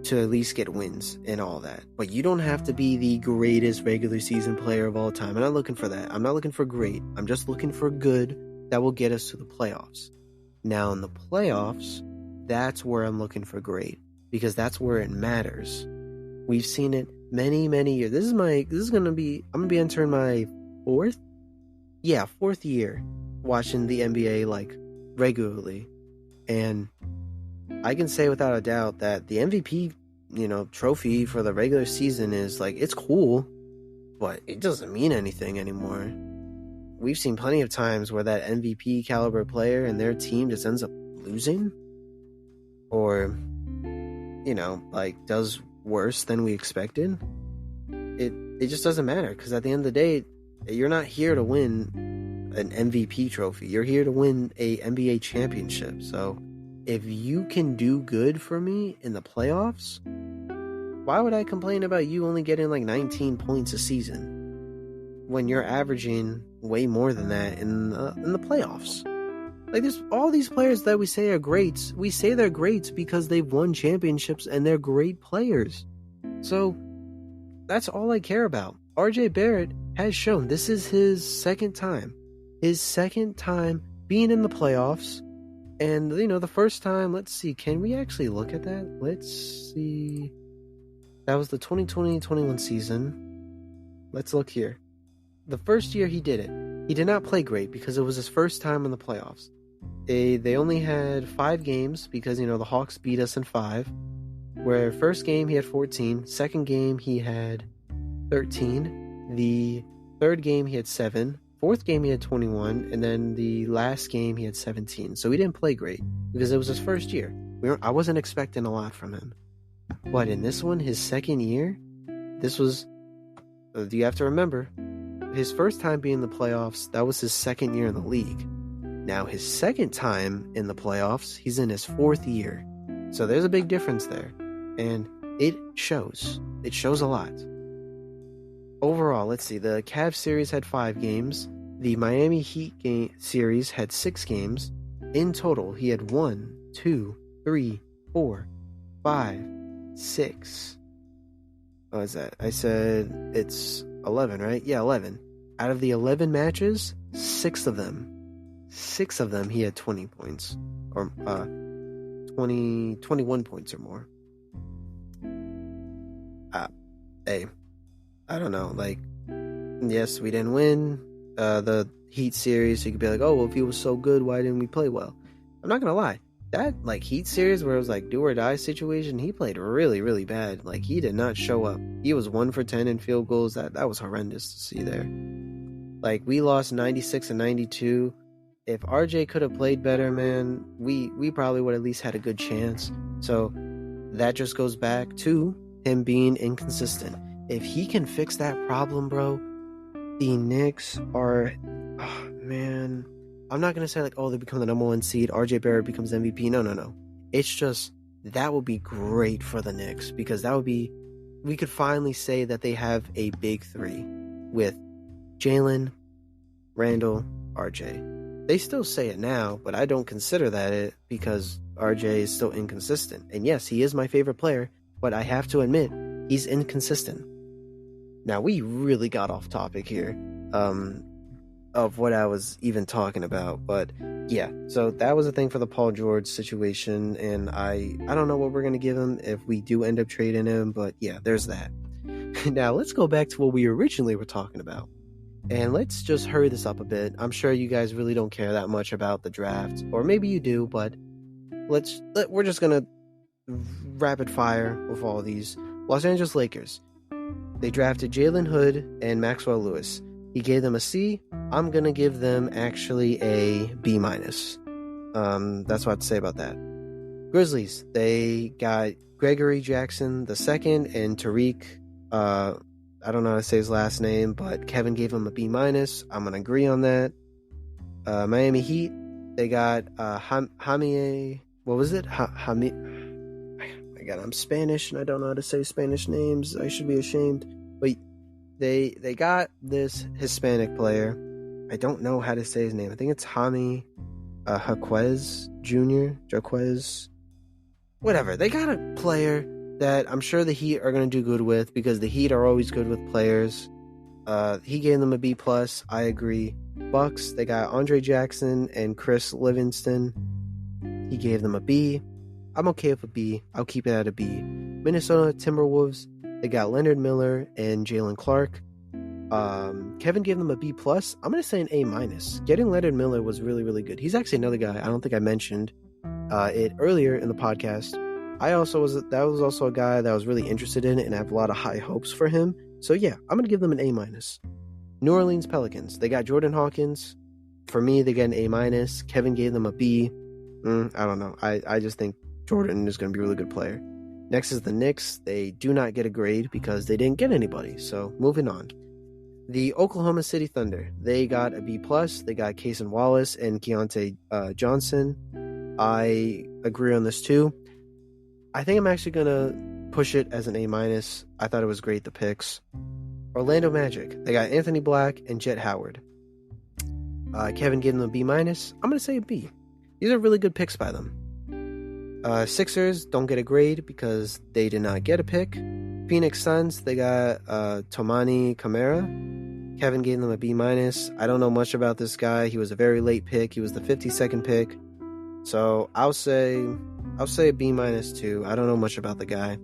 to at least get wins and all that. But you don't have to be the greatest regular season player of all time. I'm not looking for that. I'm not looking for great. I'm just looking for good that will get us to the playoffs. Now in the playoffs, that's where I'm looking for great. Because that's where it matters. We've seen it many, many years. I'm gonna be entering my 4th year watching the NBA like regularly. And I can say without a doubt that the MVP, trophy for the regular season is like, it's cool, but it doesn't mean anything anymore. We've seen plenty of times where that MVP caliber player and their team just ends up losing. Or does worse than we expected. It just doesn't matter, because at the end of the day, you're not here to win an MVP trophy. You're here to win a NBA championship. So if you can do good for me in the playoffs, why would I complain about you only getting like 19 points a season when you're averaging way more than that in the playoffs? Like, there's all these players that we say are greats. We say they're greats because they've won championships and they're great players. So, that's all I care about. RJ Barrett has shown this is his second time. His second time being in the playoffs. And, the first time, let's see, can we actually look at that? Let's see. That was the 2020-21 season. Let's look here. The first year he did it, he did not play great because it was his first time in the playoffs. They only had 5 games because, the Hawks beat us in 5. Where first game he had 14, second game he had 13, the third game he had 7, fourth game he had 21, and then the last game he had 17. So he didn't play great because it was his first year. I wasn't expecting a lot from him. But in this one, his second year, this was, you have to remember, his first time being in the playoffs, that was his second year in the league. Now his second time in the playoffs, he's in his 4th year. So there's a big difference there. And it shows. It shows a lot. Overall, let's see. The Cavs series had 5 games. The Miami Heat series had 6 games. In total, he had 1, 2, 3, 4, 5, 6. What is that? I said it's 11, right? Yeah, 11. Out of the 11 matches, 6 of them he had 20 points. Or 21 points or more. Hey, I don't know, yes, we didn't win the Heat series, so you could be like, oh, well, if he was so good, why didn't we play well? I'm not gonna lie, that, Heat series where it was, do or die situation, he played really, really bad. He did not show up. He was 1 for 10 in field goals. That was horrendous to see there. We lost 96 and 92. If RJ could have played better, man, we probably would at least had a good chance. So, that just goes back to him being inconsistent. If he can fix that problem, bro, the Knicks are, oh, man, I'm not going to say they become the number 1 seed, RJ Barrett becomes MVP. No. It's just, that would be great for the Knicks because that would be, we could finally say that they have a big 3 with Jalen, Randall, RJ. They still say it now, but I don't consider that it because RJ is still inconsistent. And yes, he is my favorite player, but I have to admit, he's inconsistent. Now, we really got off topic here of what I was even talking about. But yeah, so that was a thing for the Paul George situation. And I don't know what we're going to give him if we do end up trading him. But yeah, there's that. Now, let's go back to what we originally were talking about. And let's just hurry this up a bit. I'm sure you guys really don't care that much about the draft. Or maybe you do, but we're just going to rapid fire with all of these. Los Angeles Lakers. They drafted Jalen Hood and Maxwell Lewis. He gave them a C. I'm going to give them actually a B-. That's what I have to say about that. Grizzlies. They got Gregory Jackson II and Tariq. I don't know how to say his last name, but Kevin gave him a B-. I'm going to agree on that. Miami Heat. They got Hamie. What was it? God, I'm Spanish and I don't know how to say Spanish names. I should be ashamed. But they got this Hispanic player. I don't know how to say his name. I think it's Jaime Jaquez Jr. Jaquez. Whatever. They got a player that I'm sure the Heat are going to do good with because the Heat are always good with players. He gave them a B+. I agree. Bucks, they got Andre Jackson and Chris Livingston. He gave them a B. I'm okay with a B. I'll keep it at a B. Minnesota Timberwolves, they got Leonard Miller and Jalen Clark. Kevin gave them a B+. I'm going to say an A-. Getting Leonard Miller was really, really good. He's actually another guy I don't think I mentioned it earlier in the podcast. That was also a guy that I was really interested in and I have a lot of high hopes for him. So yeah, I'm going to give them an A-. New Orleans Pelicans, they got Jordan Hawkins. For me, they get an A-. Kevin gave them a B. I don't know. I just think Jordan is going to be a really good player. Next is the Knicks. They do not get a grade because they didn't get anybody. So moving on. The Oklahoma City Thunder. They got a B+. They got Cason Wallace and Keontae Johnson. I agree on this too. I think I'm actually going to push it as an A-. I thought it was great, the picks. Orlando Magic. They got Anthony Black and Jet Howard. Kevin gave them a B-. I'm going to say a B. These are really good picks by them. Sixers don't get a grade because they did not get a pick. Phoenix Suns, they got Tomani Camara. Kevin gave them a B-. I don't know much about this guy. He was a very late pick. He was the 52nd pick. So I'll say a B- too. I don't know much about the guy.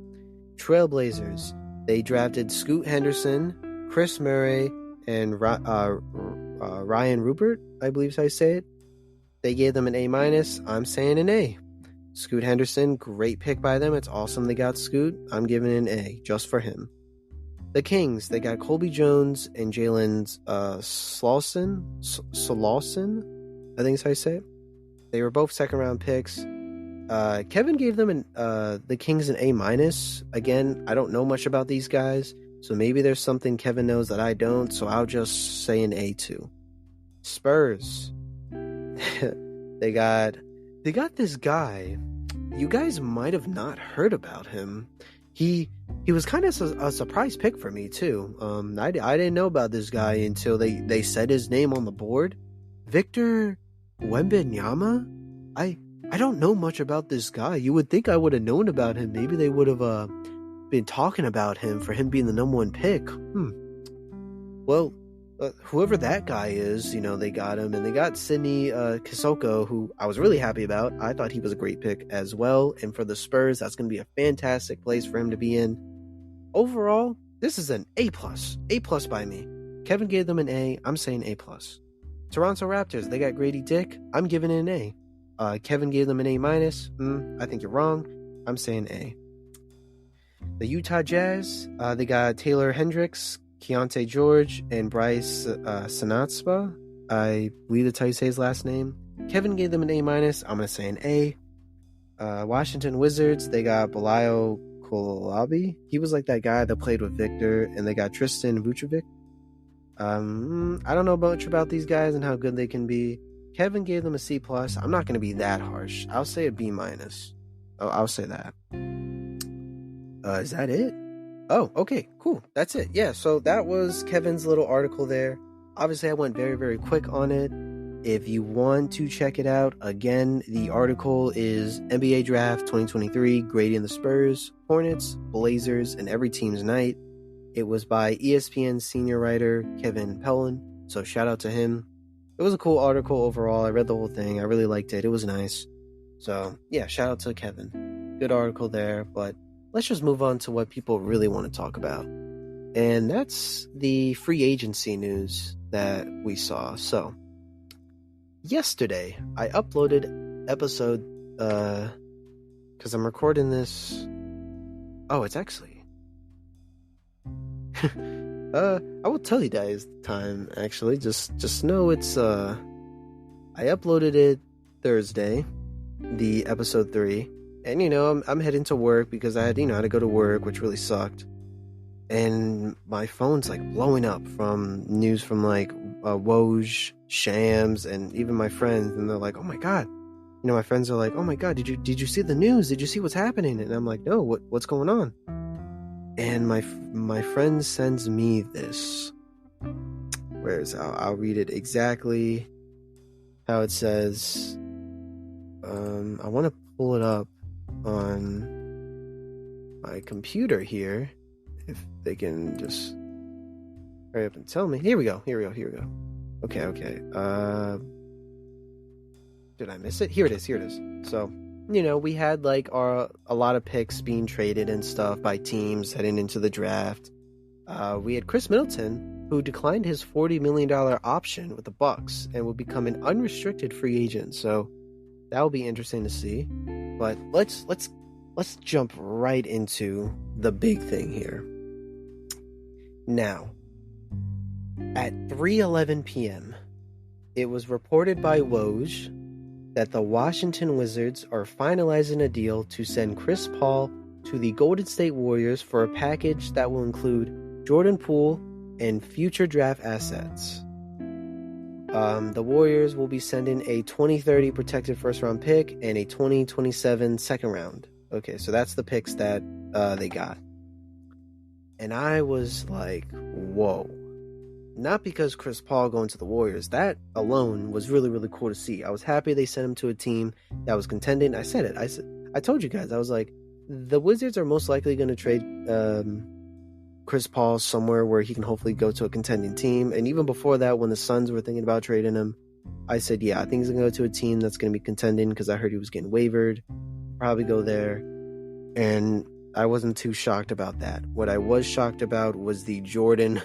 Trailblazers. They drafted Scoot Henderson, Chris Murray, and Ryan Rupert, I believe is how you say it. They gave them an A-. I'm saying an A. Scoot Henderson, great pick by them. It's awesome they got Scoot. I'm giving it an A, just for him. The Kings, they got Colby Jones and Jalen Slawson, I think is how you say it. They were both second-round picks. Kevin gave them the Kings an A-. Again, I don't know much about these guys, so maybe there's something Kevin knows that I don't, so I'll just say an A too. Spurs. They got this guy. You guys might have not heard about him. He was kind of a surprise pick for me too. I didn't know about this guy until they said his name on the board. Victor Wembanyama? I don't know much about this guy. You would think I would have known about him. Maybe they would have been talking about him for him being the number one pick. Well, whoever that guy is, they got him. And they got Sidney Kisoko, who I was really happy about. I thought he was a great pick as well. And for the Spurs, that's going to be a fantastic place for him to be in. Overall, this is an A+. A+ by me. Kevin gave them an A. I'm saying A+. Toronto Raptors, they got Grady Dick. I'm giving it an A. Kevin gave them an A-. I think you're wrong. I'm saying A. The Utah Jazz, they got Taylor Hendricks, Keontae George, and Bryce Sanatspa. I believe that's how you say his last name. Kevin gave them an A-. I'm going to say an A. Washington Wizards, they got Belayo Kolabi. He was like that guy that played with Victor, and they got Tristan Vucevic. I don't know much about these guys and how good they can be. Kevin gave them a C+. I'm not going to be that harsh. I'll say a B-. I'll say that. Is that it? Oh, okay, cool. That's it. Yeah, so that was Kevin's little article there. Obviously, I went very, very quick on it. If you want to check it out, again, the article is NBA Draft 2023, grading the Spurs, Hornets, Blazers, and every team's night. It was by ESPN senior writer Kevin Pellin, so shout out to him. It was a cool article overall. I read the whole thing. I really liked it. It was nice. So, yeah, shout out to Kevin. Good article there, but let's just move on to what people really want to talk about. And that's the free agency news that we saw. So, yesterday, I uploaded episode, because I'm recording this. Oh, it's actually... I will tell you guys the time, actually. Just know it's, I uploaded it Thursday, the episode 3. And, I'm heading to work because I had to go to work, which really sucked. And my phone's, blowing up from news from, Woj, Shams, and even my friends. And they're like, oh, my God. My friends are like, oh, my God, did you see the news? Did you see what's happening? And I'm like, no, what's going on? And my friend sends me this. I'll read it exactly how it says. I want to pull it up on my computer here. If they can just hurry up and tell me. Here we go. Okay. Did I miss it? Here it is. So, we had a lot of picks being traded and stuff by teams heading into the draft. We had Chris Middleton, who declined his $40 million option with the Bucks and will become an unrestricted free agent. So that will be interesting to see. But let's jump right into the big thing here. Now, at 3:11 p.m., it was reported by Woj that the Washington Wizards are finalizing a deal to send Chris Paul to the Golden State Warriors for a package that will include Jordan Poole and future draft assets. The Warriors will be sending a 2030 protected first-round pick and a 2027 second round. Okay, so that's the picks that they got. And I was like, whoa. Not because Chris Paul going to the Warriors. That alone was really, really cool to see. I was happy they sent him to a team that was contending. I said it. I told you guys. I was like, the Wizards are most likely going to trade Chris Paul somewhere where he can hopefully go to a contending team. And even before that, when the Suns were thinking about trading him, I said, yeah, I think he's going to go to a team that's going to be contending because I heard he was getting waived. Probably go there. And I wasn't too shocked about that. What I was shocked about was the Jordan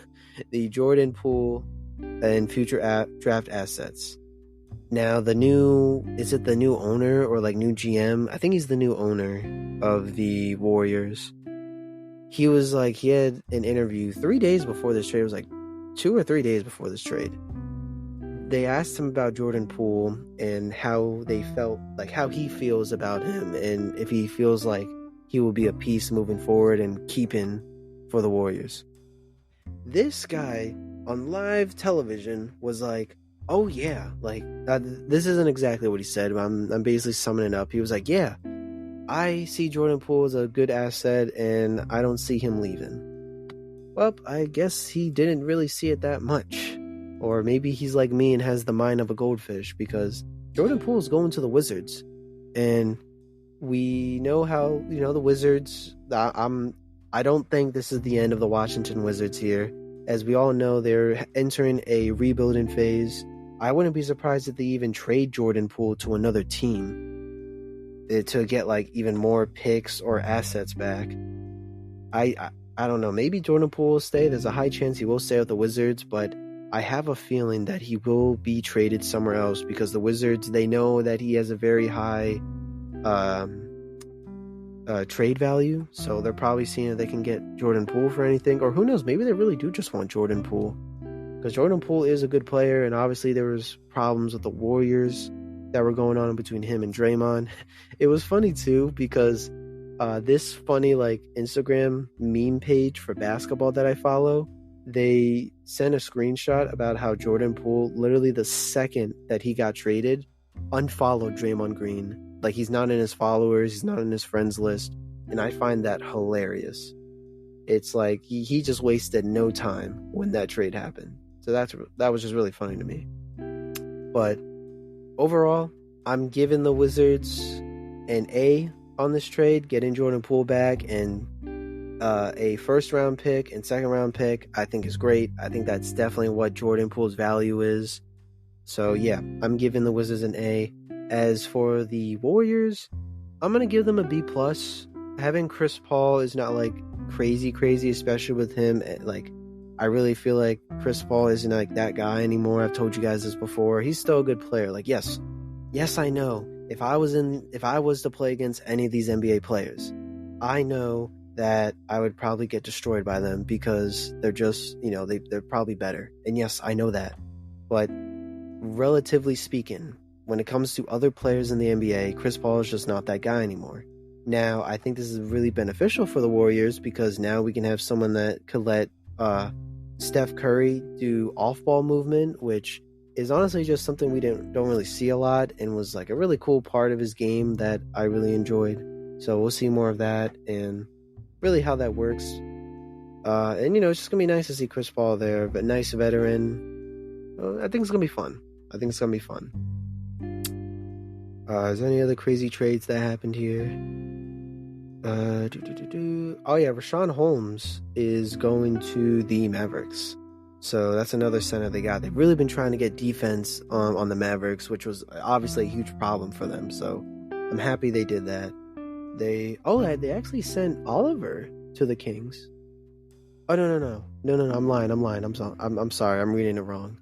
Poole and future draft assets. Now is it the new owner or like new GM? I think he's the new owner of the Warriors. He had an interview 3 days before this trade. It was like 2 or 3 days before this trade. They asked him about Jordan Poole and how they felt, like how he feels about him, and if he feels like he will be a piece moving forward and keeping for the Warriors. This guy on live television was like, oh yeah, like this isn't exactly what he said, but I'm basically summing it up. He was like, yeah, I see Jordan Poole as a good asset and I don't see him leaving. Well, I guess he didn't really see it that much. Or maybe he's like me and has the mind of a goldfish, because Jordan Poole is going to the Wizards. And we know how, the Wizards, I don't think this is the end of the Washington Wizards here. As we all know, they're entering a rebuilding phase. I wouldn't be surprised if they even trade Jordan Poole to another team to get like even more picks or assets back. I don't know. Maybe Jordan Poole will stay. There's a high chance he will stay with the Wizards, but I have a feeling that he will be traded somewhere else, because the Wizards, they know that he has a very high trade value, so they're probably seeing if they can get Jordan Poole for anything, or who knows, maybe they really do just want Jordan Poole, because Jordan Poole is a good player, and obviously there was problems with the Warriors that were going on between him and Draymond. It was funny too, because this funny like Instagram meme page for basketball that I follow, they sent a screenshot about how Jordan Poole, literally the second that he got traded, unfollowed Draymond Green. Like, he's not in his followers, he's not in his friends list, and I find that hilarious. It's like he just wasted no time when that trade happened. So that was just really funny to me. But overall, I'm giving the Wizards an A on this trade, getting Jordan Poole back, and a first round pick and second round pick I think is great. I think that's definitely what Jordan Poole's value is. So yeah, I'm giving the Wizards an A. As for the Warriors, I'm gonna give them a B+. Having Chris Paul is not like crazy, especially with him. Like, I really feel like Chris Paul isn't like that guy anymore. I've told you guys this before. He's still a good player. Like, yes, I know. If I was to play against any of these NBA players, I know that I would probably get destroyed by them, because they're just, they're probably better. And yes, I know that. But relatively speaking, when it comes to other players in the NBA, Chris Paul is just not that guy anymore. Now, I think this is really beneficial for the Warriors, because now we can have someone that could let Steph Curry do off-ball movement, which is honestly just something we don't really see a lot, and was like a really cool part of his game that I really enjoyed. So we'll see more of that and really how that works. And it's just gonna be nice to see Chris Paul there, but nice veteran. I think it's gonna be fun. Is there any other crazy trades that happened here? Oh yeah, Rashawn Holmes is going to the Mavericks. So that's another center they got. They've really been trying to get defense on the Mavericks, which was obviously a huge problem for them. So I'm happy they did that. They actually sent Oliver to the Kings. Oh no! I'm lying. I'm sorry. I'm reading it wrong.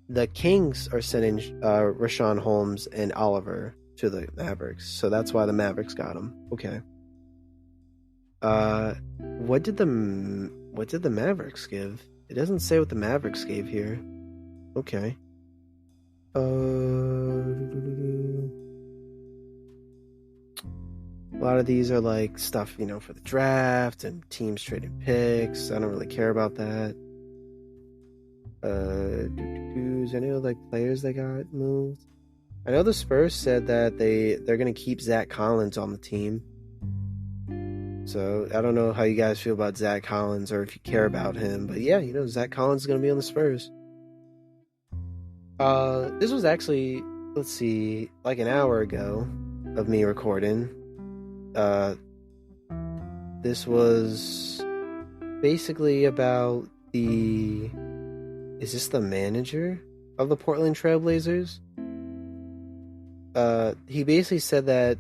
The Kings are sending Rashawn Holmes and Oliver to the Mavericks, so that's why the Mavericks got him. Okay. What did the Mavericks give? It doesn't say what the Mavericks gave here. Okay. A lot of these are like stuff, for the draft and teams trading picks. I don't really care about that. Is any of like players that got moved? I know the Spurs said that they're gonna keep Zach Collins on the team. So I don't know how you guys feel about Zach Collins, or if you care about him, but yeah, Zach Collins is gonna be on the Spurs. This was actually, let's see, like an hour ago of me recording. This was basically about is this the manager of the Portland Trailblazers? He basically said that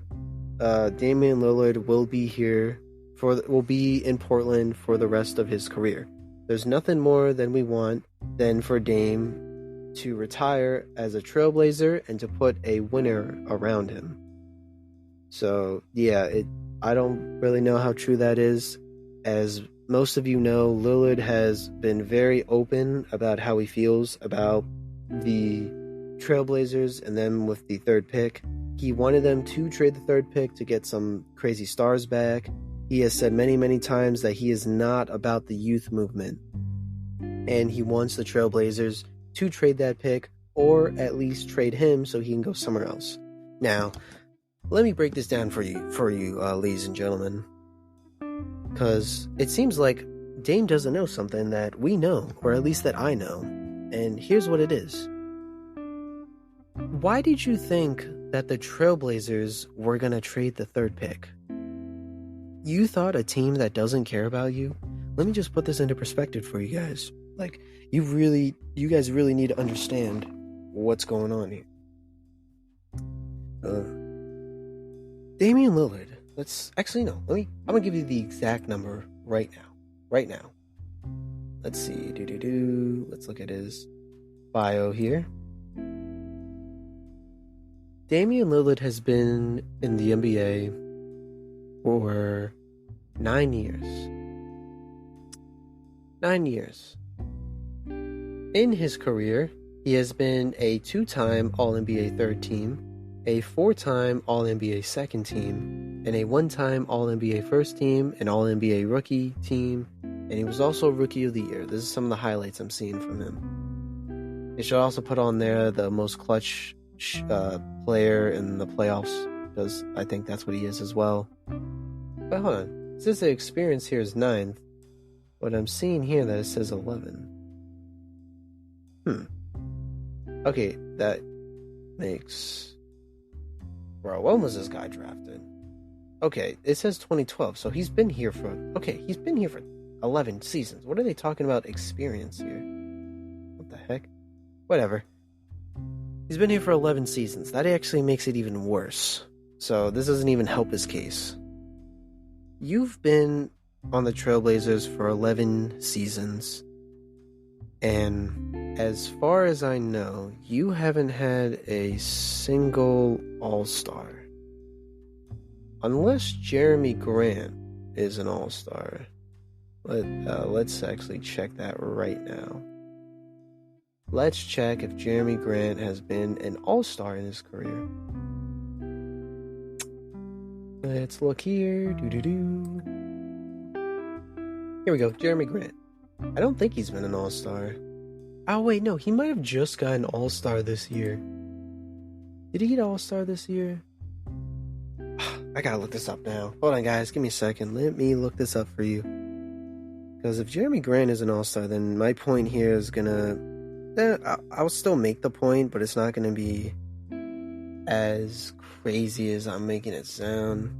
Damian Lillard will be here will be in Portland for the rest of his career. There's nothing more than we want than for Dame to retire as a Trailblazer and to put a winner around him. So, yeah, I don't really know how true that is. As most of you know, Lillard has been very open about how he feels about the Trailblazers and then with the third pick. He wanted them to trade the third pick to get some crazy stars back. He has said many, many times that he is not about the youth movement. And he wants the Trailblazers to trade that pick or at least trade him so he can go somewhere else. Now, let me break this down for you, ladies and gentlemen. Because it seems like Dame doesn't know something that we know, or at least that I know. And here's what it is. Why did you think that the Trailblazers were going to trade the third pick? You thought a team that doesn't care about you? Let me just put this into perspective for you guys. Like, you guys really need to understand what's going on here. Damian Lillard. I'm gonna give you the exact number right now. Let's see. Let's look at his bio here. Damian Lillard has been in the NBA for 9 years. 9 years. In his career, he has been a 2-time All-NBA third team, a 4-time All-NBA second team, and a 1-time All-NBA first team, an All-NBA rookie team, and he was also Rookie of the Year. This is some of the highlights I'm seeing from him. They should also put on there the most clutch player in the playoffs, because I think that's what he is as well. But hold on, since the experience here is 9th, what I'm seeing here that it says 11. Okay, that makes... Bro, when was this guy drafted? Okay, it says 2012, so he's been here for 11 seasons. What are they talking about experience here? What the heck? Whatever. He's been here for 11 seasons. That actually makes it even worse. So this doesn't even help his case. You've been on the Trailblazers for 11 seasons, and as far as I know, you haven't had a single All-Star. Unless Jeremy Grant is an All-Star. Let's actually check that right now. Let's check if Jeremy Grant has been an All-Star in his career. Let's look here. Here we go, Jeremy Grant. I don't think he's been an All-Star. Oh, wait, no, he might have just got an All-Star this year. Did he get an All-Star this year? I gotta look this up now. Hold on, guys, give me a second. Let me look this up for you. Because if Jeremy Grant is an All-Star, then my point here is gonna... I'll still make the point, but it's not gonna be as crazy as I'm making it sound.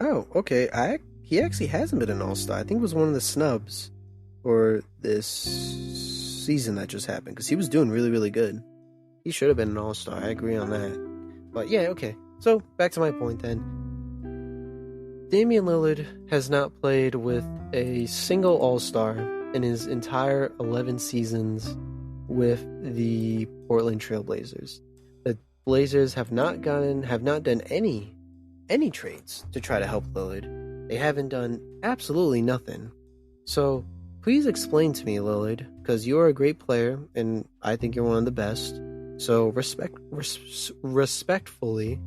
Oh, okay. He actually hasn't been an All-Star. I think it was one of the snubs for this season that just happened, because he was doing really, really good. He should have been an All-Star. I agree on that. But yeah, okay. So, back to my point then. Damian Lillard has not played with a single All-Star in his entire 11 seasons with the Portland Trailblazers. The Blazers have not done any trades to try to help Lillard. They haven't done absolutely nothing. So, please explain to me, Lillard, because you're a great player, and I think you're one of the best. So, respectfully,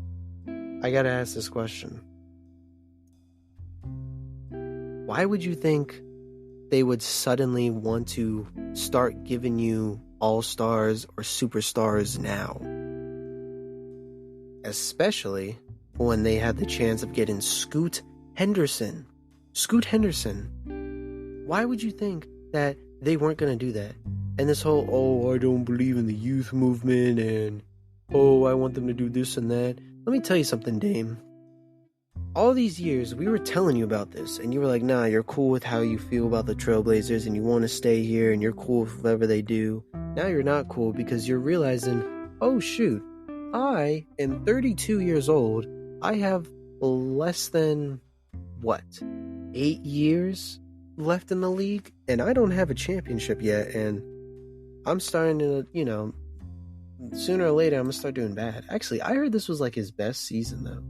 I gotta ask this question. Why would you think they would suddenly want to start giving you All-Stars or Superstars now? Especially when they had the chance of getting Scoot Henderson. Why would you think that they weren't going to do that? And this whole, I don't believe in the youth movement, and, I want them to do this and that. Let me tell you something, Dame. all these years, we were telling you about this, and you were like, nah, you're cool with how you feel about the Trailblazers, and you want to stay here, and you're cool with whatever they do. Now you're not cool because you're realizing, oh shoot, I am 32 years old. I have less than, 8 years left in the league, and I don't have a championship yet, and I'm starting to, sooner or later, I'm going to start doing bad. Actually, I heard this was like his best season, though.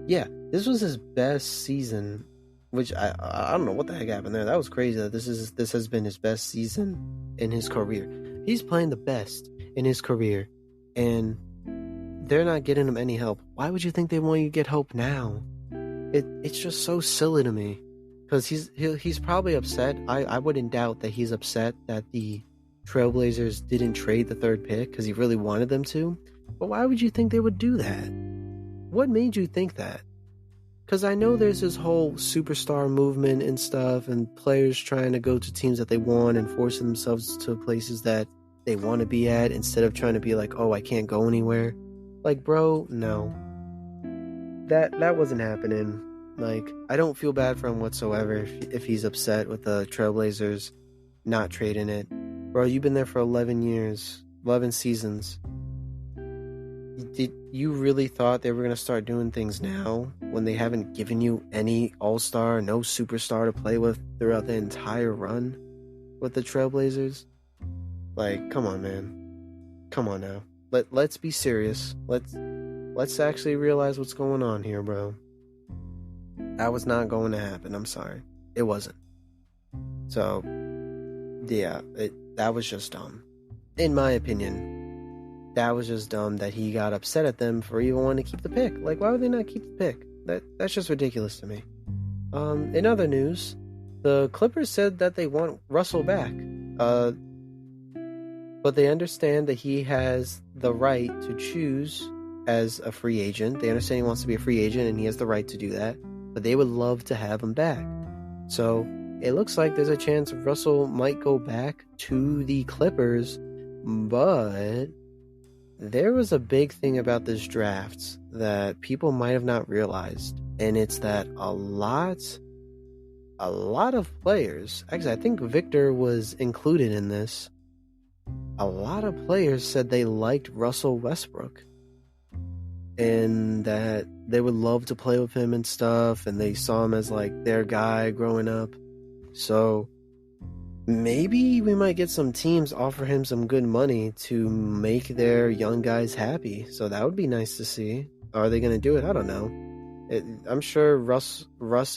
Yeah, this was his best season, which I don't know what the heck happened there. That was crazy that this has been his best season in his career. He's playing the best in his career, and they're not getting him any help. Why would you think they want you to get help now? It's just so silly to me, because he's probably upset. I wouldn't doubt that he's upset that the Trailblazers didn't trade the third pick because he really wanted them to. But why would you think they would do that? What made you think that? Because I know there's this whole superstar movement and stuff, and players trying to go to teams that they want and forcing themselves to places that they want to be at instead of trying to be like, oh, I can't go anywhere. Like, bro, no. That wasn't happening. Like, I don't feel bad for him whatsoever if he's upset with the Trailblazers not trading it. Bro, you've been there for 11 years, 11 seasons. Did you really thought they were going to start doing things now when they haven't given you any all-star, no superstar to play with throughout the entire run with the Trailblazers? Like, come on, man. Come on now. Let's be serious. Let's actually realize what's going on here, bro. That was not going to happen. I'm sorry. It wasn't. So, yeah, that was just dumb. In my opinion, that was just dumb that he got upset at them for even wanting to keep the pick. Like, why would they not keep the pick? That's just ridiculous to me. In other news, the Clippers said that they want Russell back. But they understand that he has the right to choose as a free agent. They understand he wants to be a free agent and he has the right to do that. But they would love to have him back. So it looks like there's a chance Russell might go back to the Clippers. But there was a big thing about this draft that people might have not realized. And it's that a lot of players, actually I think Victor was included in this, a lot of players said they liked Russell Westbrook and that they would love to play with him and stuff, and they saw him as like their guy growing up. So maybe we might get some teams offer him some good money to make their young guys happy. So that would be nice to see. Are they going to do it? I don't know. I'm sure Russ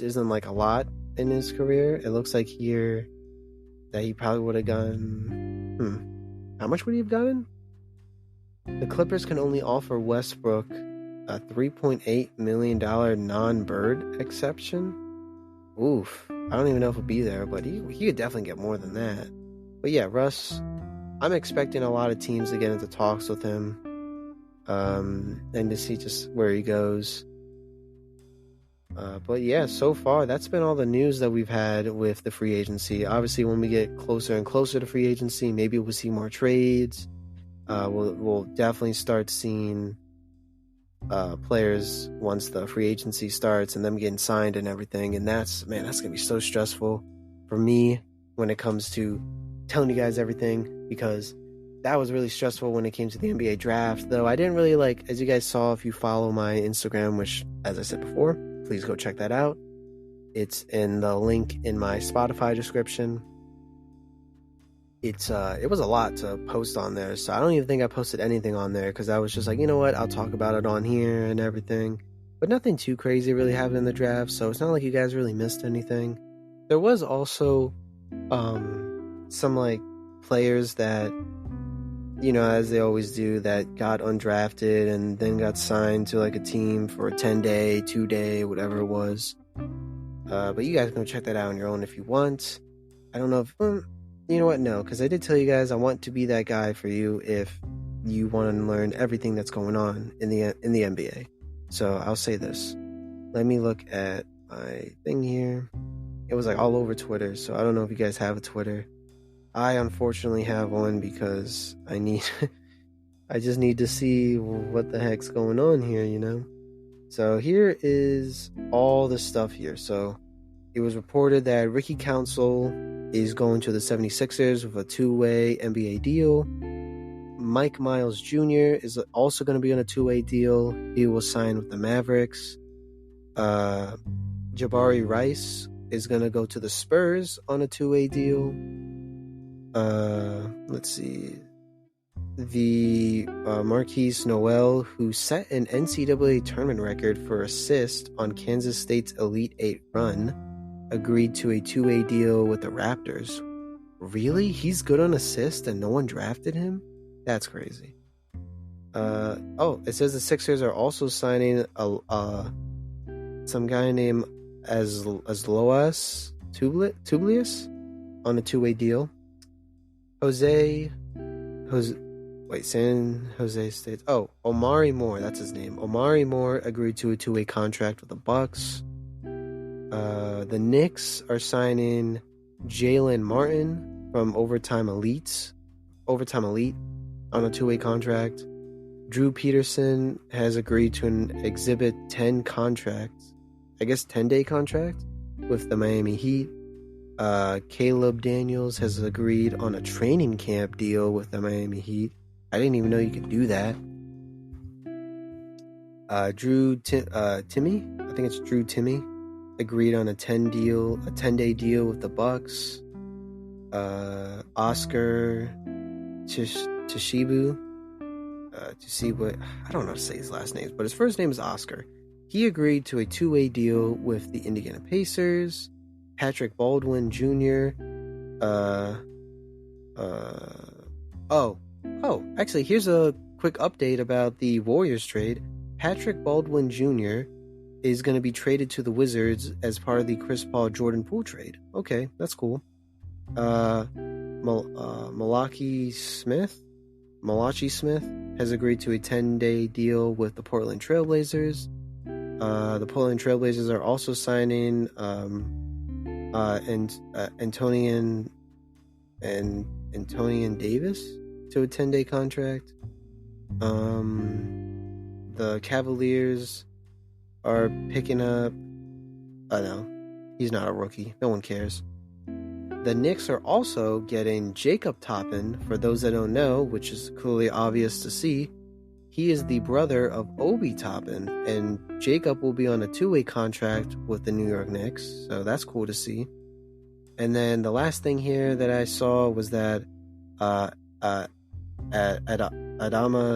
isn't like a lot in his career. It looks like here that he probably would have gotten... How much would he have gotten? The Clippers can only offer Westbrook a $3.8 million non-bird exception. Oof. I don't even know if he'll be there, but he could definitely get more than that. But yeah, Russ, I'm expecting a lot of teams to get into talks with him. And to see just where he goes. But yeah, so far, that's been all the news that we've had with the free agency. Obviously, when we get closer and closer to free agency, maybe we'll see more trades. We'll definitely start seeing players once the free agency starts and them getting signed and everything. And that's going to be so stressful for me when it comes to telling you guys everything, because that was really stressful when it came to the NBA draft. Though I didn't really as you guys saw, if you follow my Instagram, which, as I said before, please go check that out. It's in the link in my Spotify description. It was a lot to post on there, so I don't even think I posted anything on there, because I was just like, you know what, I'll talk about it on here and everything. But nothing too crazy really happened in the draft, so it's not like you guys really missed anything. There was also some players that, as they always do, that got undrafted and then got signed to a team for a 10-day, 2-day, whatever it was. But you guys can go check that out on your own if you want. I don't know if... you know what? No, because I did tell you guys I want to be that guy for you if you want to learn everything that's going on in the NBA. So I'll say this. Let me look at my thing here. It was all over Twitter, so I don't know if you guys have a Twitter. I unfortunately have one because I just need to see what the heck's going on here, So here is all the stuff here. So it was reported that Ricky Council is going to the 76ers with a two-way NBA deal. Mike Miles Jr. is also going to be on a two-way deal. He will sign with the Mavericks. Jabari Rice is going to go to the Spurs on a two-way deal. Let's see. The Marquise Noel, who set an NCAA tournament record for assist on Kansas State's Elite Eight run, agreed to a two-way deal with the Raptors. Really? He's good on assist and no one drafted him? That's crazy. It says the Sixers are also signing some guy named Asloas Tublius on a two-way deal. San Jose State. Oh, Omari Moore, that's his name. Omari Moore agreed to a two-way contract with the Bucks. The Knicks are signing Jalen Martin from Overtime Elite on a two-way contract. Drew Peterson has agreed to an Exhibit 10 contract, I guess 10-day contract with the Miami Heat. Caleb Daniels has agreed on a training camp deal with the Miami Heat. I didn't even know you could do that. Drew Timme, agreed on a 10-day deal with the Bucks. Oscar Tshiebwe, I don't know how to say his last name, but his first name is Oscar. He agreed to a two-way deal with the Indiana Pacers. Patrick Baldwin Jr. Actually, here's a quick update about the Warriors trade. Patrick Baldwin Jr. is going to be traded to the Wizards as part of the Chris Paul Jordan Poole trade. Okay, that's cool. Malachi Smith has agreed to a 10-day deal with the Portland Trailblazers. The Portland Trailblazers are also signing Antonian Davis to a 10-day contract. The Cavaliers are picking up... no, he's not a rookie. No one cares. The Knicks are also getting Jacob Toppin. For those that don't know, which is clearly obvious to see, he is the brother of Obi Toppin, and Jacob will be on a two-way contract with the New York Knicks, so that's cool to see. And then the last thing here that I saw was that Adama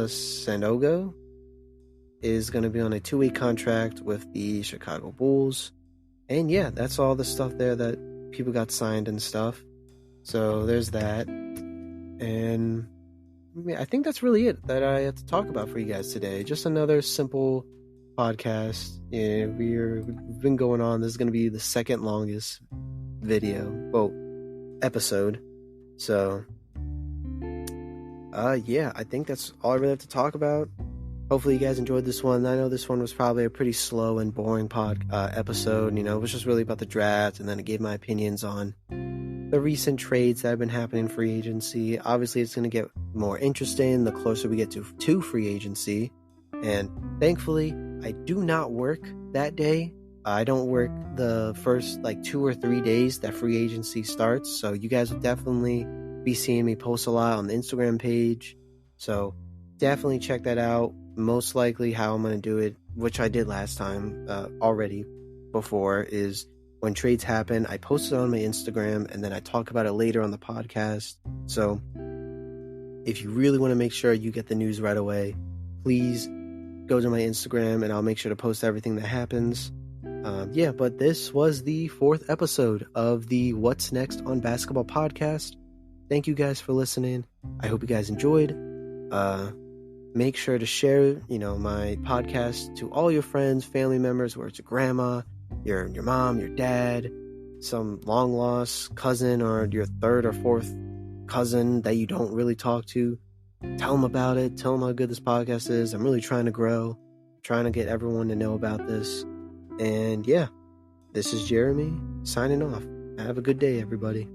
Sanogo is going to be on a two-way contract with the Chicago Bulls. And yeah, that's all the stuff there that people got signed and stuff. So there's that. And I think that's really it that I have to talk about for you guys today. Just another simple podcast. Yeah, we've been going on. This is going to be the second longest episode. So I think that's all I really have to talk about. Hopefully you guys enjoyed this one. I know this one was probably a pretty slow and boring episode. It was just really about the draft, and then I gave my opinions on the recent trades that have been happening in free agency. Obviously, it's going to get more interesting the closer we get to free agency. And thankfully, I do not work that day. I don't work the first 2 or 3 days that free agency starts. So you guys will definitely be seeing me post a lot on the Instagram page. So definitely check that out. Most likely how I'm going to do it, which I did last time already before, is when trades happen, I post it on my Instagram and then I talk about it later on the podcast. So if you really want to make sure you get the news right away, please go to my Instagram and I'll make sure to post everything that happens. But this was the 4th episode of the What's Next on Basketball podcast. Thank you guys for listening. I hope you guys enjoyed. Make sure to share, my podcast to all your friends, family members, whether it's your grandma, your mom, your dad, some long lost cousin, or your 3rd or 4th cousin that you don't really talk to. Tell them about it. Tell them how good this podcast is. I'm really trying to grow, trying to get everyone to know about this. And yeah, this is Jeremy signing off. Have a good day, everybody.